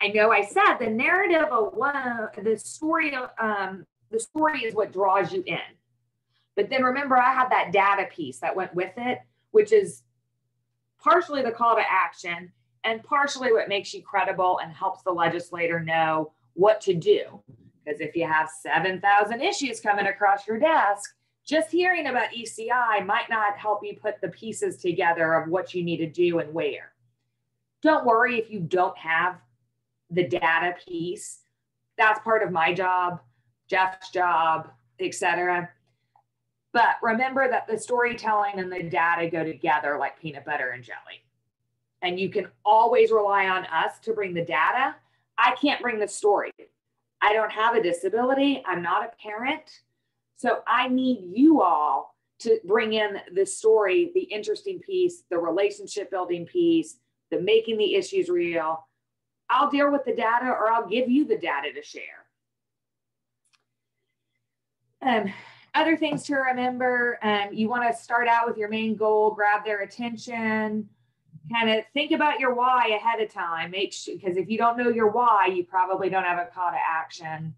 I know I said the narrative of the story is what draws you in. But then remember, I had that data piece that went with it, which is partially the call to action and partially what makes you credible and helps the legislator know what to do. Because if you have 7,000 issues coming across your desk, just hearing about ECI might not help you put the pieces together of what you need to do and where. Don't worry if you don't have the data piece. That's part of my job, Jeff's job, etc. But remember that the storytelling and the data go together like peanut butter and jelly. And you can always rely on us to bring the data. I can't bring the story. I don't have a disability. I'm not a parent. So I need you all to bring in the story, the interesting piece, the relationship building piece, the making the issues real. I'll deal with the data, or I'll give you the data to share. Other things to remember, you want to start out with your main goal, grab their attention, kind of think about your why ahead of time. Make sure, because if you don't know your why, you probably don't have a call to action.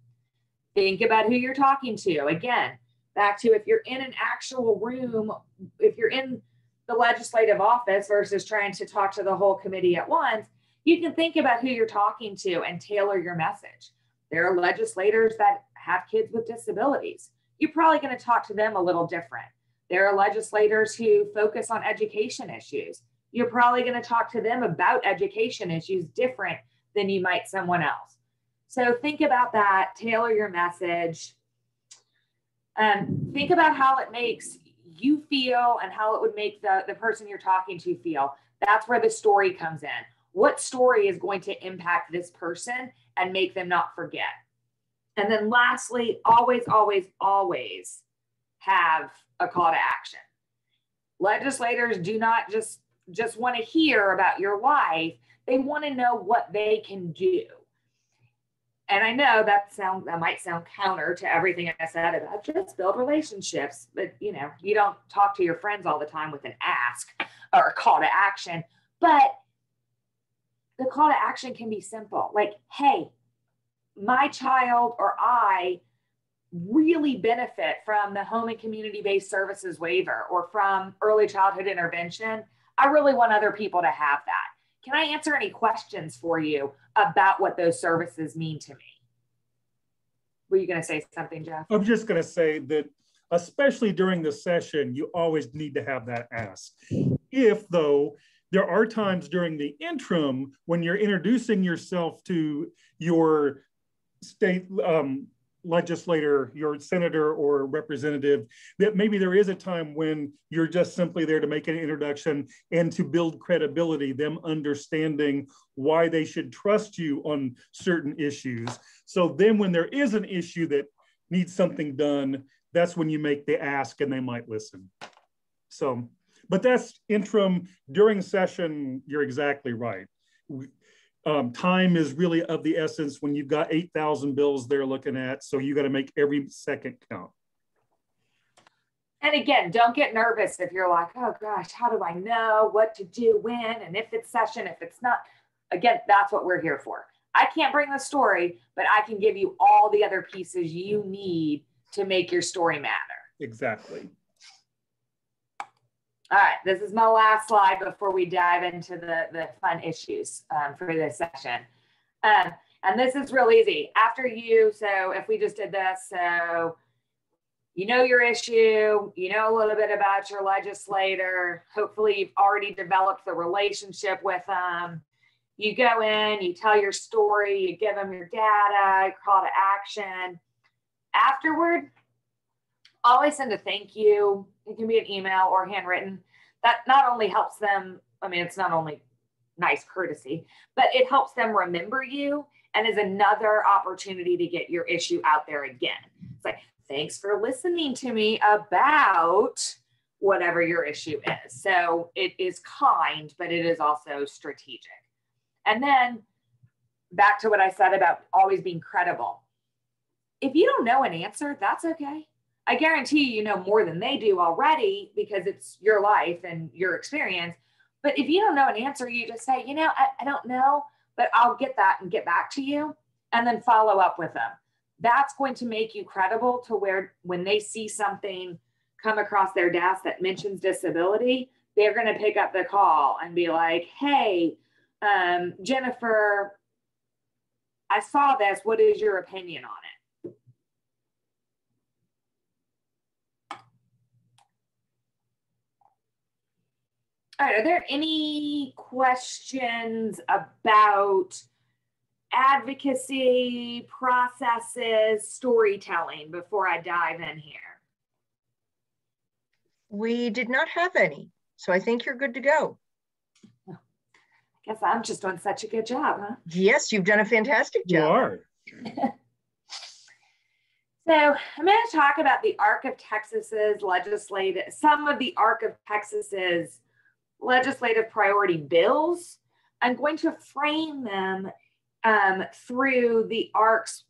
Think about who you're talking to. Again, back to if you're in an actual room, if you're in the legislative office versus trying to talk to the whole committee at once, you can think about who you're talking to and tailor your message. There are legislators that have kids with disabilities. You're probably going to talk to them a little different. There are legislators who focus on education issues. You're probably going to talk to them about education issues different than you might someone else. So think about that, tailor your message. Think about how it makes you feel and how it would make the person you're talking to feel. That's where the story comes in. What story is going to impact this person and make them not forget? And then lastly, always, always, always have a call to action. Legislators do not just want to hear about your life. They want to know what they can do. And I know that might sound counter to everything I said about just build relationships, but you don't talk to your friends all the time with an ask or a call to action. But the call to action can be simple, like, hey, my child or I really benefit from the home and community-based services waiver or from early childhood intervention. I really want other people to have that. Can I answer any questions for you about what those services mean to me? Were you going to say something, Jeff? I'm just going to say that, especially during the session, you always need to have that ask. If, though, there are times during the interim when you're introducing yourself to your state legislator, your senator or representative, that maybe there is a time when you're just simply there to make an introduction and to build credibility, them understanding why they should trust you on certain issues. So then when there is an issue that needs something done, that's when you make the ask and they might listen. So, but that's interim. During session, you're exactly right. Time is really of the essence when you've got 8,000 bills they're looking at, so you got to make every second count. And again, don't get nervous if you're like, oh gosh, how do I know what to do when, and if it's session, if it's not. Again, that's what we're here for. I can't bring the story, but I can give you all the other pieces you need to make your story matter. Exactly. All right, this is my last slide before we dive into the fun issues for this session. And this is real easy. After you, so if we just did this, so you know your issue, you know a little bit about your legislator, hopefully you've already developed the relationship with them. You go in, you tell your story, you give them your data, call to action. Afterward, always send a thank you. It can be an email or handwritten. That not only helps them, I mean, it's not only nice courtesy, but it helps them remember you and is another opportunity to get your issue out there again. It's like, thanks for listening to me about whatever your issue is. So it is kind, but it is also strategic. And then back to what I said about always being credible. If you don't know an answer, that's okay. I guarantee you know more than they do already because it's your life and your experience. But if you don't know an answer, you just say, you know, I don't know, but I'll get that and get back to you, and then follow up with them. That's going to make you credible to where when they see something come across their desk that mentions disability, they're going to pick up the call and be like, hey, Jennifer, I saw this. What is your opinion on it? All right, are there any questions about advocacy, processes, storytelling before I dive in here? We did not have any, so I think you're good to go. I guess I'm just doing such a good job, huh? Yes, you've done a fantastic job. You are. So I'm going to talk about the Arc of Texas's some of the Arc of Texas's legislative priority bills. I'm going to frame them through the ARC's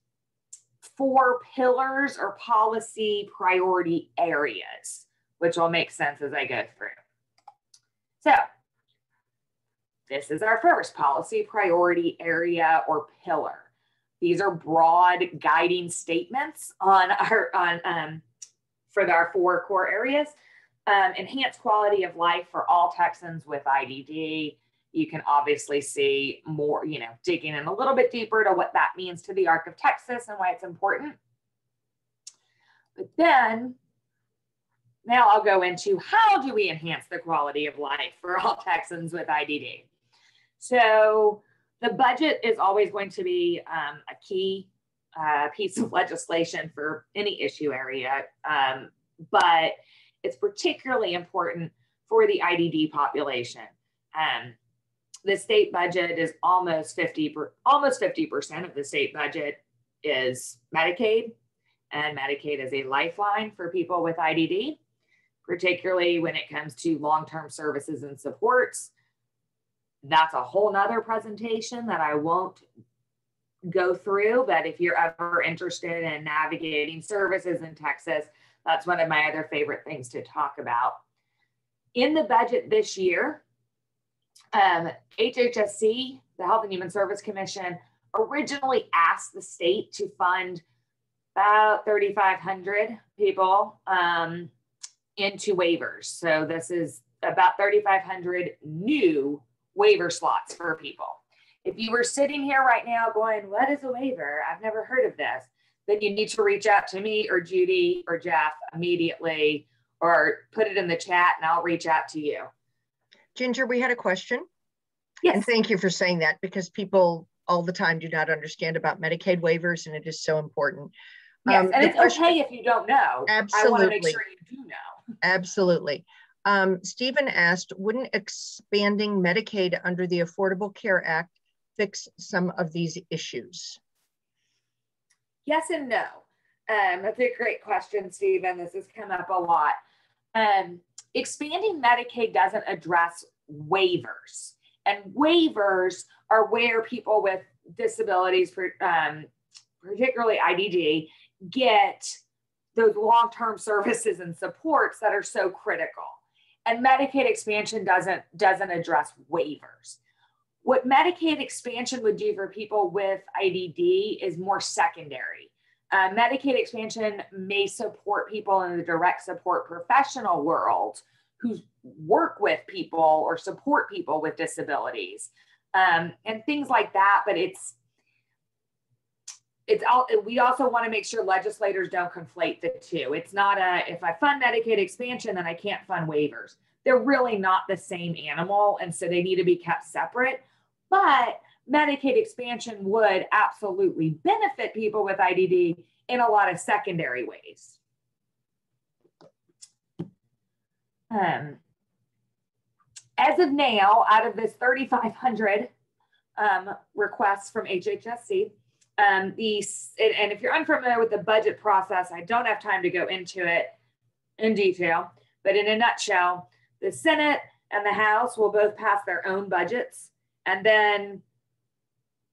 4 pillars or policy priority areas, which will make sense as I go through. So this is our first policy priority area or pillar. These are broad guiding statements on our for our 4 core areas. Enhance quality of life for all Texans with IDD. You can obviously see more, digging in a little bit deeper to what that means to the Arc of Texas and why it's important. But then, now I'll go into how do we enhance the quality of life for all Texans with IDD. So the budget is always going to be a key piece of legislation for any issue area, but it's particularly important for the IDD population. The state budget is almost 50% of the state budget is Medicaid, and Medicaid is a lifeline for people with IDD, particularly when it comes to long-term services and supports. That's a whole nother presentation that I won't go through, but if you're ever interested in navigating services in Texas, that's one of my other favorite things to talk about. In the budget this year, HHSC, the Health and Human Service Commission, originally asked the state to fund about 3,500 people into waivers. So this is about 3,500 new waiver slots for people. If you were sitting here right now going, what is a waiver? I've never heard of this. Then you need to reach out to me or Judy or Jeff immediately, or put it in the chat and I'll reach out to you. Ginger, we had a question. Yes. And thank you for saying that, because people all the time do not understand about Medicaid waivers, and it is so important. Yes, and it's okay if you don't know. Absolutely. I want to make sure you do know. Absolutely. Stephen asked, wouldn't expanding Medicaid under the Affordable Care Act fix some of these issues? Yes and no. That's a great question, Stephen. This has come up a lot. Expanding Medicaid doesn't address waivers. And waivers are where people with disabilities, particularly IDD, get those long-term services and supports that are so critical. And Medicaid expansion doesn't address waivers. What Medicaid expansion would do for people with IDD is more secondary. Medicaid expansion may support people in the direct support professional world who work with people or support people with disabilities, and things like that. But we also want to make sure legislators don't conflate the two. It's not if I fund Medicaid expansion, then I can't fund waivers. They're really not the same animal, and so they need to be kept separate. But Medicaid expansion would absolutely benefit people with IDD in a lot of secondary ways. As of now, out of this 3,500 requests from HHSC, and if you're unfamiliar with the budget process, I don't have time to go into it in detail, but in a nutshell, the Senate and the House will both pass their own budgets, and then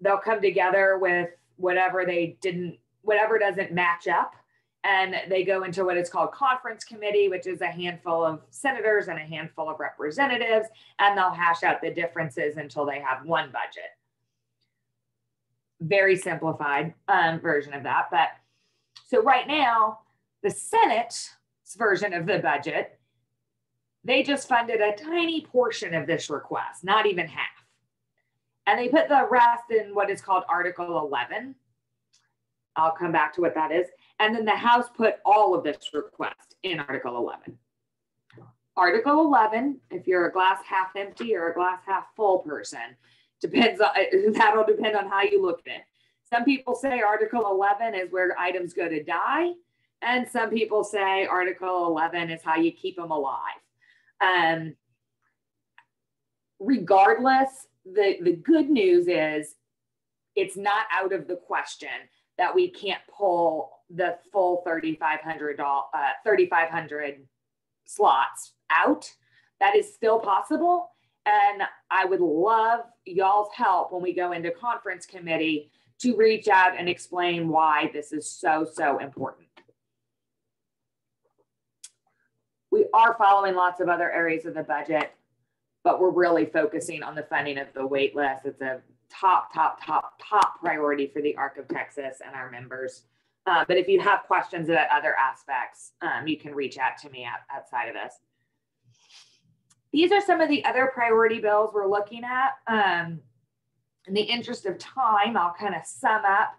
they'll come together with whatever doesn't match up, and they go into what is called conference committee, which is a handful of senators and a handful of representatives, and they'll hash out the differences until they have one budget. Very simplified version of that. But so right now, the Senate's version of the budget, they just funded a tiny portion of this request, not even half. And they put the rest in what is called Article 11. I'll come back to what that is. And then the House put all of this request in Article 11. Article 11, if you're a glass half empty or a glass half full person, that'll depend on how you look at it. Some people say Article 11 is where items go to die. And some people say Article 11 is how you keep them alive. Regardless, the good news is it's not out of the question that we can't pull the full 3,500 slots out. That is still possible. And I would love y'all's help when we go into conference committee to reach out and explain why this is so, so important. We are following lots of other areas of the budget, but we're really focusing on the funding of the wait list. It's a top priority for the ARC of Texas and our members. But if you have questions about other aspects, you can reach out to me outside of this. These are some of the other priority bills we're looking at. In the interest of time, I'll kind of sum up.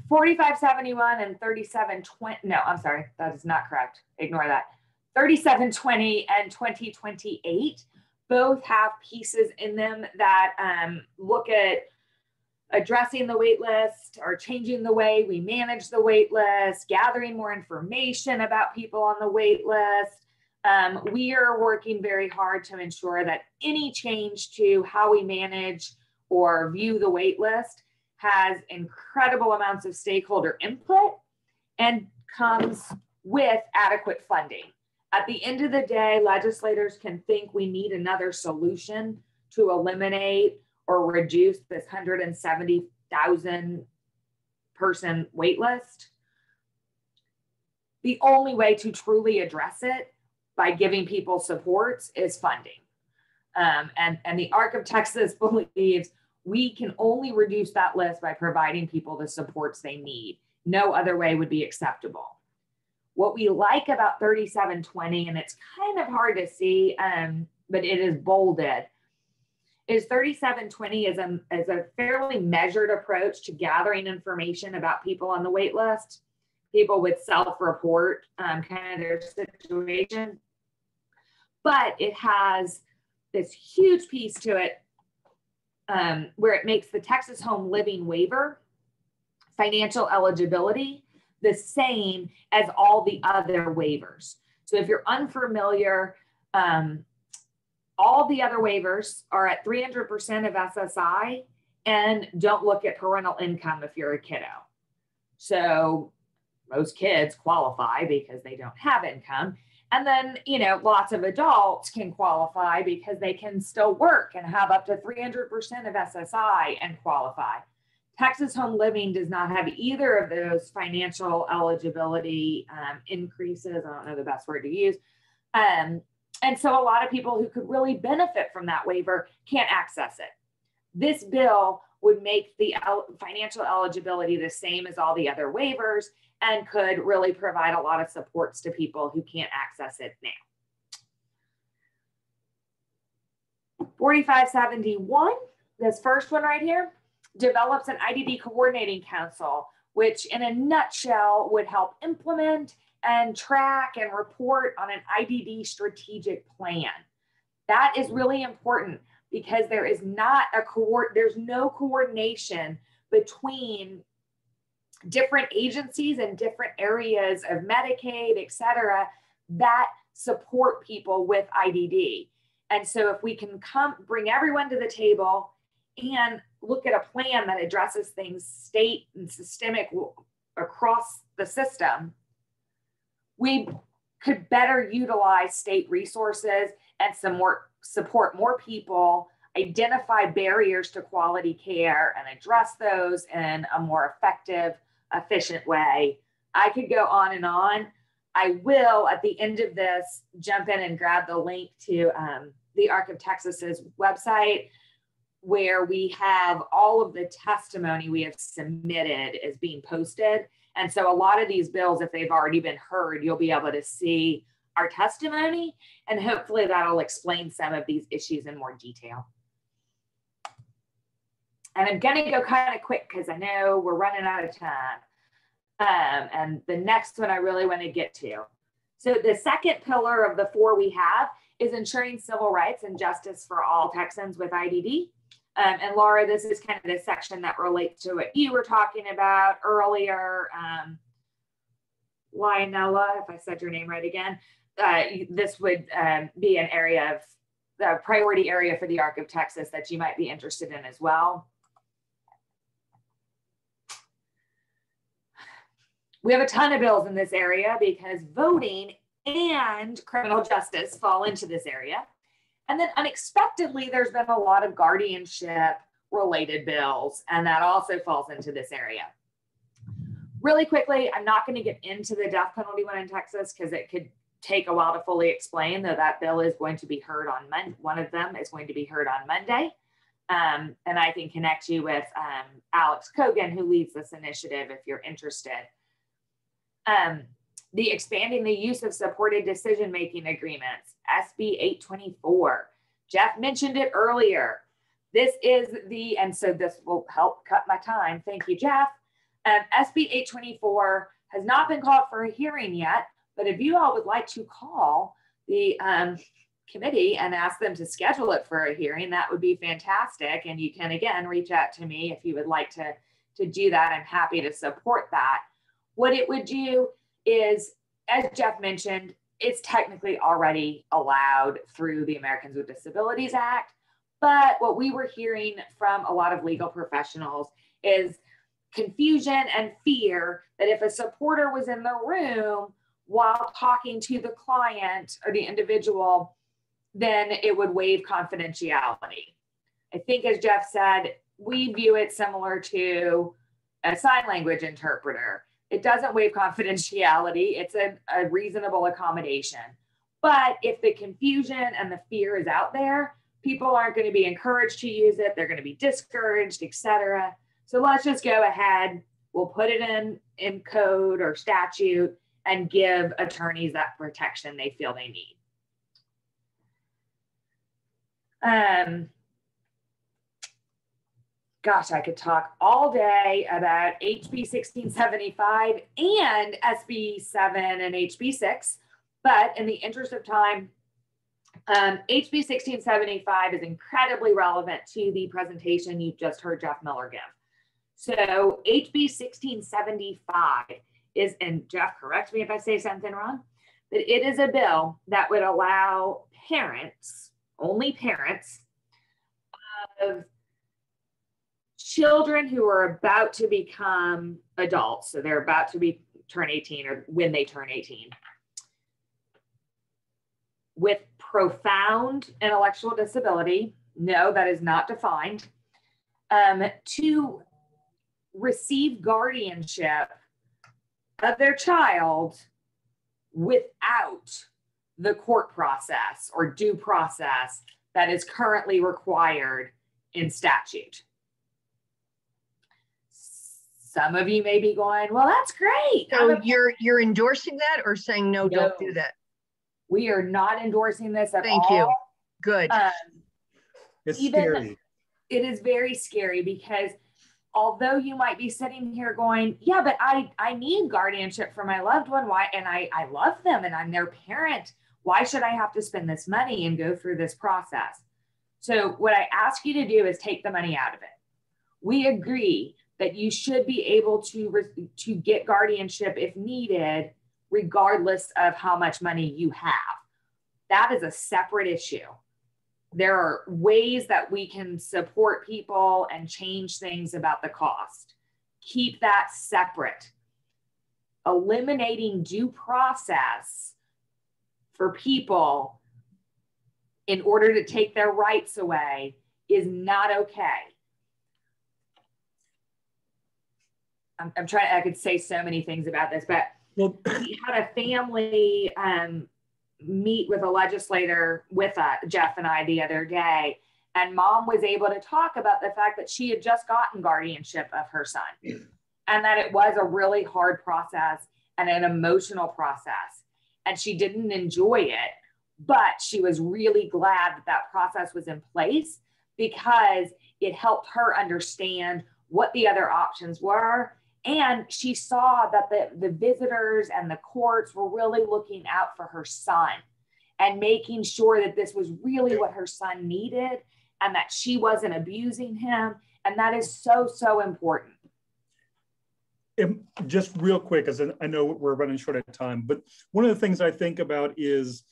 4571 and 3720, no, I'm sorry, that is not correct. Ignore that. 3720 and 2028 both have pieces in them that look at addressing the wait list or changing the way we manage the wait list, gathering more information about people on the wait list. We are working very hard to ensure that any change to how we manage or view the wait list has incredible amounts of stakeholder input and comes with adequate funding. At the end of the day, legislators can think we need another solution to eliminate or reduce this 170,000 person wait list. The only way to truly address it by giving people supports is funding. And the ARC of Texas believes we can only reduce that list by providing people the supports they need. No other way would be acceptable. What we like about 3720, and it's kind of hard to see, but it is bolded, is 3720 is a fairly measured approach to gathering information about people on the wait list, people with self-report, kind of their situation. but it has this huge piece to it where it makes the Texas home living waiver financial eligibility the same as all the other waivers. So if you're unfamiliar, all the other waivers are at 300% of SSI and don't look at parental income if you're a kiddo. So most kids qualify because they don't have income. And then, you know, lots of adults can qualify because they can still work and have up to 300% of SSI and qualify. Texas Home Living does not have either of those financial eligibility increases. I don't know the best word to use. And so a lot of people who could really benefit from that waiver can't access it. This bill would make the financial eligibility the same as all the other waivers and could really provide a lot of supports to people who can't access it now. 4571, this first one right here, develops an IDD coordinating council, which in a nutshell would help implement and track and report on an IDD strategic plan. That is really important because there is not there's no coordination between different agencies and different areas of Medicaid, et cetera, that support people with IDD. And so if we can bring everyone to the table and look at a plan that addresses things state and systemic across the system, we could better utilize state resources and support more people, identify barriers to quality care and address those in a more effective, efficient way. I could go on and on. I will, at the end of this, jump in and grab the link to the ARC of Texas's website, where we have all of the testimony we have submitted is being posted. And so a lot of these bills, if they've already been heard, you'll be able to see our testimony, and hopefully that'll explain some of these issues in more detail. And I'm gonna go kind of quick because I know we're running out of time. And the next one I really want to get to. So the second pillar of the four we have is ensuring civil rights and justice for all Texans with IDD. And Laura, this is kind of the section that relates to what you were talking about earlier. Lionella, if I said your name right again, this would be an area of the priority area for the ARC of Texas that you might be interested in as well. We have a ton of bills in this area because voting and criminal justice fall into this area. And then unexpectedly, there's been a lot of guardianship related bills, and that also falls into this area. Really quickly, I'm not going to get into the death penalty one in Texas because it could take a while to fully explain, though that bill is going to be heard on Monday. One of them is going to be heard on Monday. And I can connect you with Alex Kogan, who leads this initiative if you're interested. The expanding the use of supported decision-making agreements, SB 824. Jeff mentioned it earlier. This is and so this will help cut my time. Thank you, Jeff. SB 824 has not been called for a hearing yet, but if you all would like to call the committee and ask them to schedule it for a hearing, that would be fantastic. And you can, again, reach out to me if you would like to do that. I'm happy to support that. What it would do is, as Jeff mentioned, it's technically already allowed through the Americans with Disabilities Act. But what we were hearing from a lot of legal professionals is confusion and fear that if a supporter was in the room while talking to the client or the individual, then it would waive confidentiality. I think, as Jeff said, we view it similar to a sign language interpreter. It doesn't waive confidentiality. It's a reasonable accommodation. But if the confusion and the fear is out there, people aren't going to be encouraged to use it. They're going to be discouraged, et cetera. So let's just go ahead. We'll put it in code or statute and give attorneys that protection they feel they need. Gosh, I could talk all day about HB 1675 and SB 7 and HB 6, but in the interest of time, HB 1675 is incredibly relevant to the presentation you've just heard Jeff Miller give. So HB 1675 is, and Jeff, correct me if I say something wrong, but it is a bill that would allow parents, only parents, of children who are about to become adults, so they're about to turn 18 or when they turn 18, with profound intellectual disability, no, that is not defined, to receive guardianship of their child without the court process or due process that is currently required in statute. Some of you may be going, well, that's great. So you're endorsing that or saying, no, don't do that? We are not endorsing this at all. Thank you. Good. It's scary. It is very scary because although you might be sitting here going, yeah, but I need guardianship for my loved one. Why? And I love them and I'm their parent. Why should I have to spend this money and go through this process? So what I ask you to do is take the money out of it. We agree that you should be able to get guardianship if needed, regardless of how much money you have. That is a separate issue. There are ways that we can support people and change things about the cost. Keep that separate. Eliminating due process for people in order to take their rights away is not okay. I'm trying, I could say so many things about this, but we had a family meet with a legislator with Jeff and I the other day, and mom was able to talk about the fact that she had just gotten guardianship of her son and that it was a really hard process and an emotional process, and she didn't enjoy it, but she was really glad that that process was in place because it helped her understand what the other options were. And she saw that the visitors and the courts were really looking out for her son and making sure that this was really what her son needed and that she wasn't abusing him. And that is so, so important. Just real quick, as I know we're running short of time, but one of the things I think about is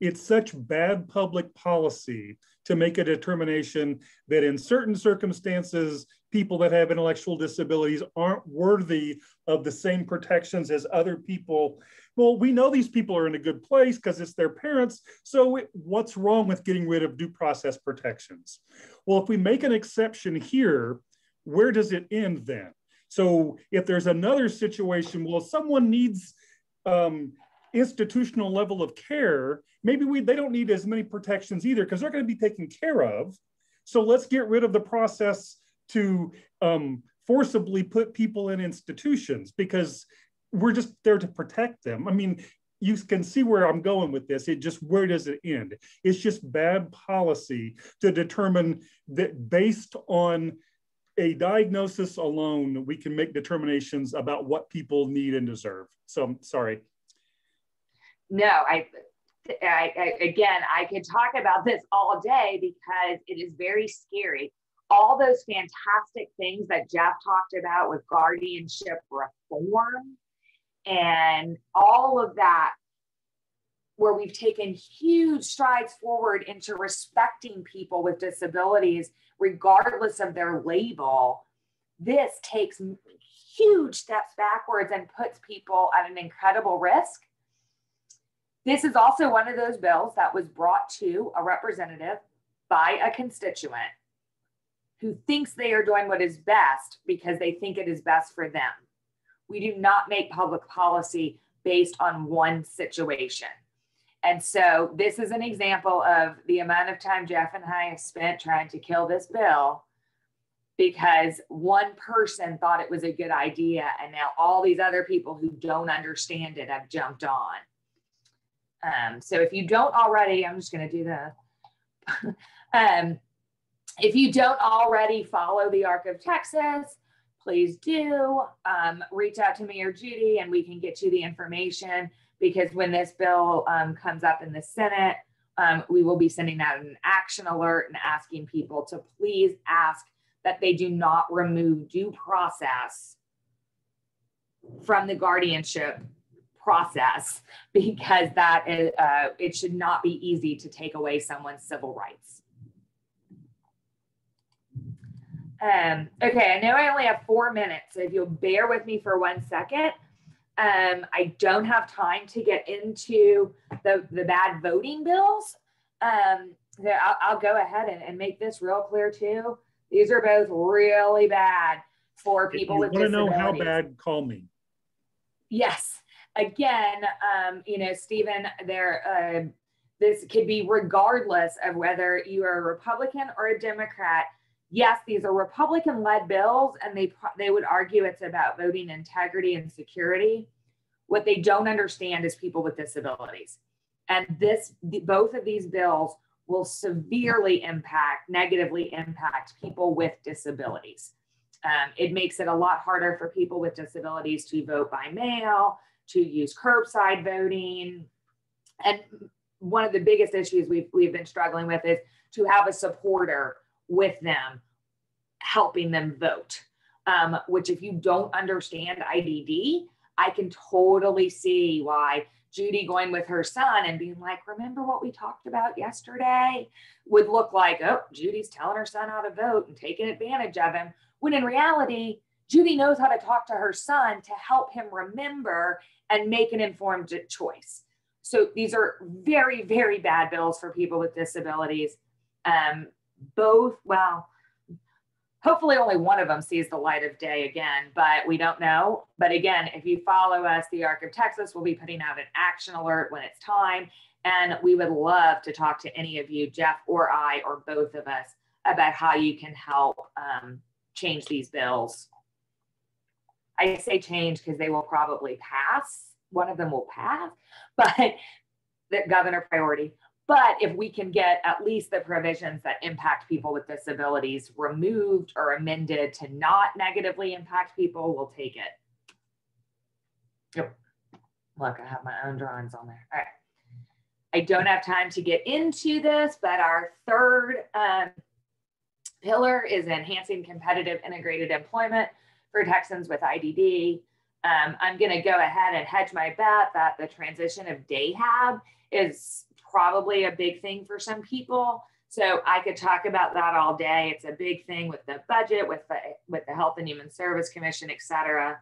it's such bad public policy to make a determination that in certain circumstances, people that have intellectual disabilities aren't worthy of the same protections as other people. Well, we know these people are in a good place because it's their parents. So what's wrong with getting rid of due process protections? Well, if we make an exception here, where does it end then? So if there's another situation, well, if someone needs institutional level of care, maybe they don't need as many protections either because they're going to be taken care of. So let's get rid of the process to forcibly put people in institutions because we're just there to protect them. I mean, you can see where I'm going with this. Where does it end? It's just bad policy to determine that based on a diagnosis alone, we can make determinations about what people need and deserve. So I'm sorry. No, again, I could talk about this all day because it is very scary. All those fantastic things that Jeff talked about with guardianship reform and all of that, where we've taken huge strides forward into respecting people with disabilities, regardless of their label, this takes huge steps backwards and puts people at an incredible risk. This is also one of those bills that was brought to a representative by a constituent who thinks they are doing what is best because they think it is best for them. We do not make public policy based on one situation. And so this is an example of the amount of time Jeff and I have spent trying to kill this bill because one person thought it was a good idea and now all these other people who don't understand it have jumped on. So if you don't already, I'm just going to do the, if you don't already follow the Arc of Texas, please do reach out to me or Judy and we can get you the information because when this bill comes up in the Senate, we will be sending out an action alert and asking people to please ask that they do not remove due process from the guardianship process, because that is, it should not be easy to take away someone's civil rights. Okay, I know I only have 4 minutes, so if you'll bear with me for 1 second. I don't have time to get into the bad voting bills. I'll go ahead and make this real clear too. These are both really bad for people with disabilities. If you want to know how bad, call me. Yes. Again, you know, Stephen, this could be regardless of whether you are a Republican or a Democrat. Yes, these are Republican-led bills, and they would argue it's about voting integrity and security. What they don't understand is people with disabilities. And both of these bills will severely negatively impact people with disabilities. It makes it a lot harder for people with disabilities to vote by mail, to use curbside voting. And one of the biggest issues we've been struggling with is to have a supporter with them, helping them vote, which if you don't understand IDD, I can totally see why Judy going with her son and being like, remember what we talked about yesterday, would look like, oh, Judy's telling her son how to vote and taking advantage of him. When in reality, Judy knows how to talk to her son to help him remember and make an informed choice. So these are very, very bad bills for people with disabilities. Hopefully only one of them sees the light of day again, but we don't know. But again, if you follow us, the ARC of Texas will be putting out an action alert when it's time. And we would love to talk to any of you, Jeff or I, or both of us, about how you can help change these bills. I say change because they will probably pass. One of them will pass, but the governor priority. But if we can get at least the provisions that impact people with disabilities removed or amended to not negatively impact people, we'll take it. Yep. Look, I have my own drawings on there. All right. I don't have time to get into this, but our third pillar is enhancing competitive integrated employment for Texans with IDD. I'm going to go ahead and hedge my bet that the transition of DAHAB is probably a big thing for some people. So I could talk about that all day. It's a big thing with the budget, with the Health and Human Service Commission, et cetera.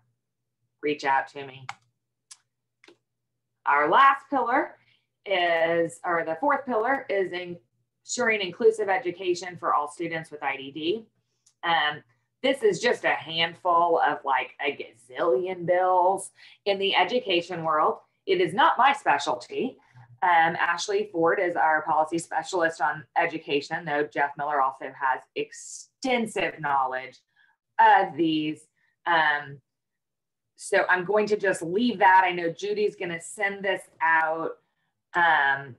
Reach out to me. Our last pillar is, or the fourth pillar is ensuring inclusive education for all students with IDD. This is just a handful of like a gazillion bills in the education world. It is not my specialty. Ashley Ford is our policy specialist on education, though Jeff Miller also has extensive knowledge of these. So I'm going to just leave that. I know Judy's going to send this out. And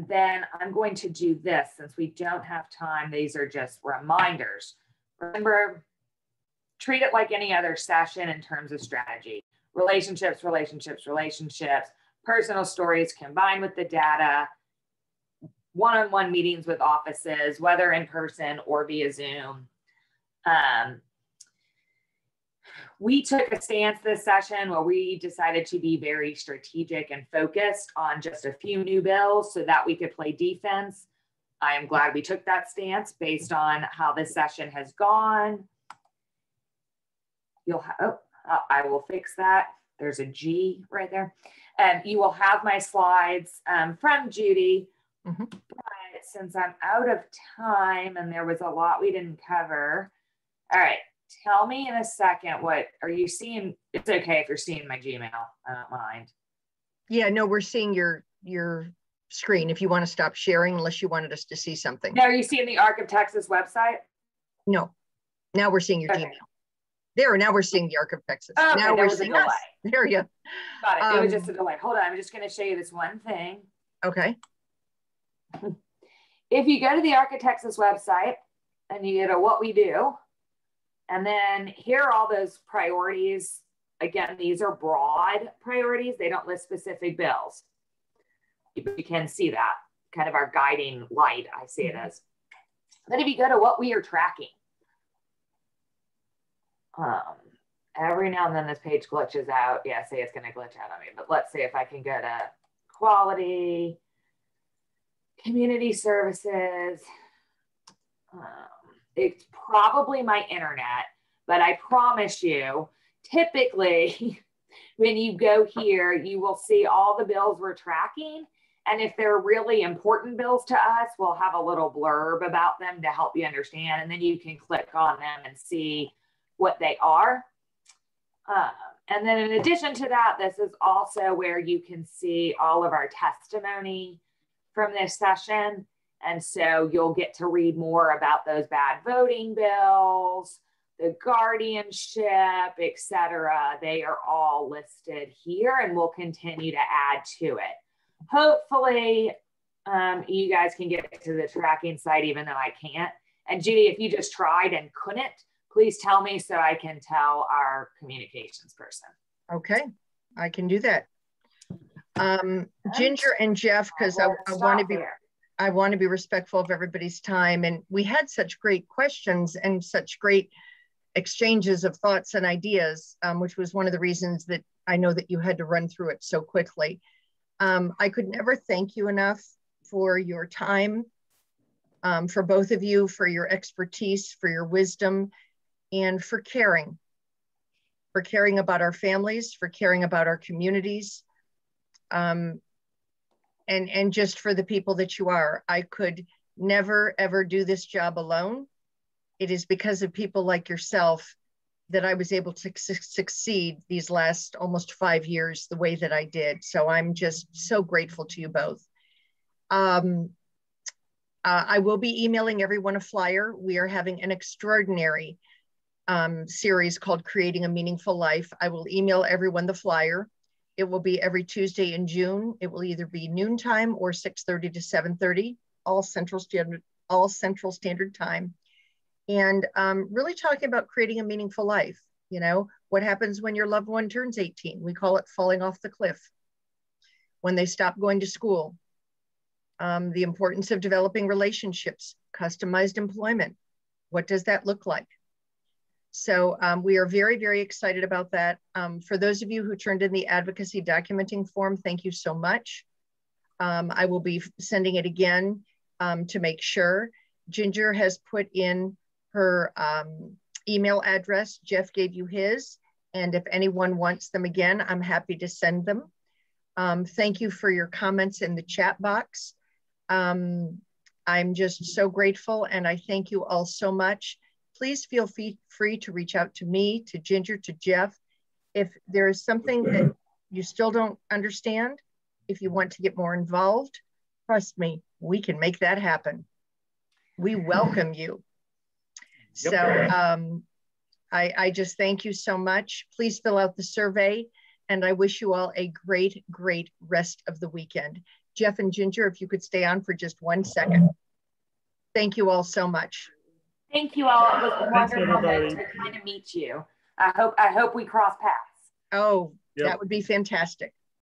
then I'm going to do this since we don't have time. These are just reminders. Remember, treat it like any other session in terms of strategy. Relationships, relationships, relationships. Personal stories combined with the data, one-on-one meetings with offices, whether in person or via Zoom. We took a stance this session where we decided to be very strategic and focused on just a few new bills so that we could play defense. I am glad we took that stance based on how this session has gone. I will fix that. There's a G right there. You will have my slides from Judy, but since I'm out of time and there was a lot we didn't cover. All right, tell me in a second, what are you seeing? It's okay if you're seeing my Gmail, I don't mind. Yeah, no, we're seeing your screen if you want to stop sharing, unless you wanted us to see something. Now, are you seeing the ARC of Texas website? No, now we're seeing your Gmail. There, now we're seeing the ARC of Texas. Okay, now we're seeing us. There you go. Got it. It was just a delay. Hold on. I'm just going to show you this one thing. Okay. If you go to the ARC of Texas website and you go to what we do, and then here are all those priorities. Again, these are broad priorities. They don't list specific bills. You can see that kind of our guiding light, I see it as. But if you go to what we are tracking, every now and then this page glitches out. Yeah, say it's going to glitch out on me, but let's see if I can go to quality, community services. It's probably my internet, but I promise you, typically when you go here, you will see all the bills we're tracking. And if they're really important bills to us, we'll have a little blurb about them to help you understand. And then you can click on them and see what they are. And then in addition to that, this is also where you can see all of our testimony from this session. And so you'll get to read more about those bad voting bills, the guardianship, etc. They are all listed here, and we'll continue to add to it. Hopefully, you guys can get to the tracking site, even though I can't. And Judy, if you just tried and couldn't, please tell me so I can tell our communications person. Okay, I can do that. Ginger and Jeff, because I want to be respectful of everybody's time. And we had such great questions and such great exchanges of thoughts and ideas, which was one of the reasons that I know that you had to run through it so quickly. I could never thank you enough for your time, for both of you, for your expertise, for your wisdom, and for caring about our families, for caring about our communities, and just for the people that you are. I could never, ever do this job alone. It is because of people like yourself that I was able to succeed these last almost 5 years the way that I did. So I'm just so grateful to you both. I will be emailing everyone a flyer. We are having an extraordinary series called Creating a Meaningful Life. I will email everyone the flyer. It will be every Tuesday in June. It will either be noontime or 6:30 to 7:30, all Central Standard Time. And really talking about creating a meaningful life. You know, what happens when your loved one turns 18? We call it falling off the cliff. When they stop going to school, the importance of developing relationships, customized employment. What does that look like? So we are very, very excited about that. For those of you who turned in the advocacy documenting form, thank you so much. I will be sending it again to make sure. Ginger has put in her email address. Jeff gave you his. And if anyone wants them again, I'm happy to send them. Thank you for your comments in the chat box. I'm just so grateful, and I thank you all so much. Please feel free to reach out to me, to Ginger, to Jeff. If there is something that you still don't understand, if you want to get more involved, trust me, we can make that happen. We welcome you. Yep. So I just thank you so much. Please fill out the survey, and I wish you all a great, great rest of the weekend. Jeff and Ginger, if you could stay on for just 1 second. Thank you all so much. Thank you all. It was wonderful to kind of meet you. I hope we cross paths. Oh, yep. That would be fantastic.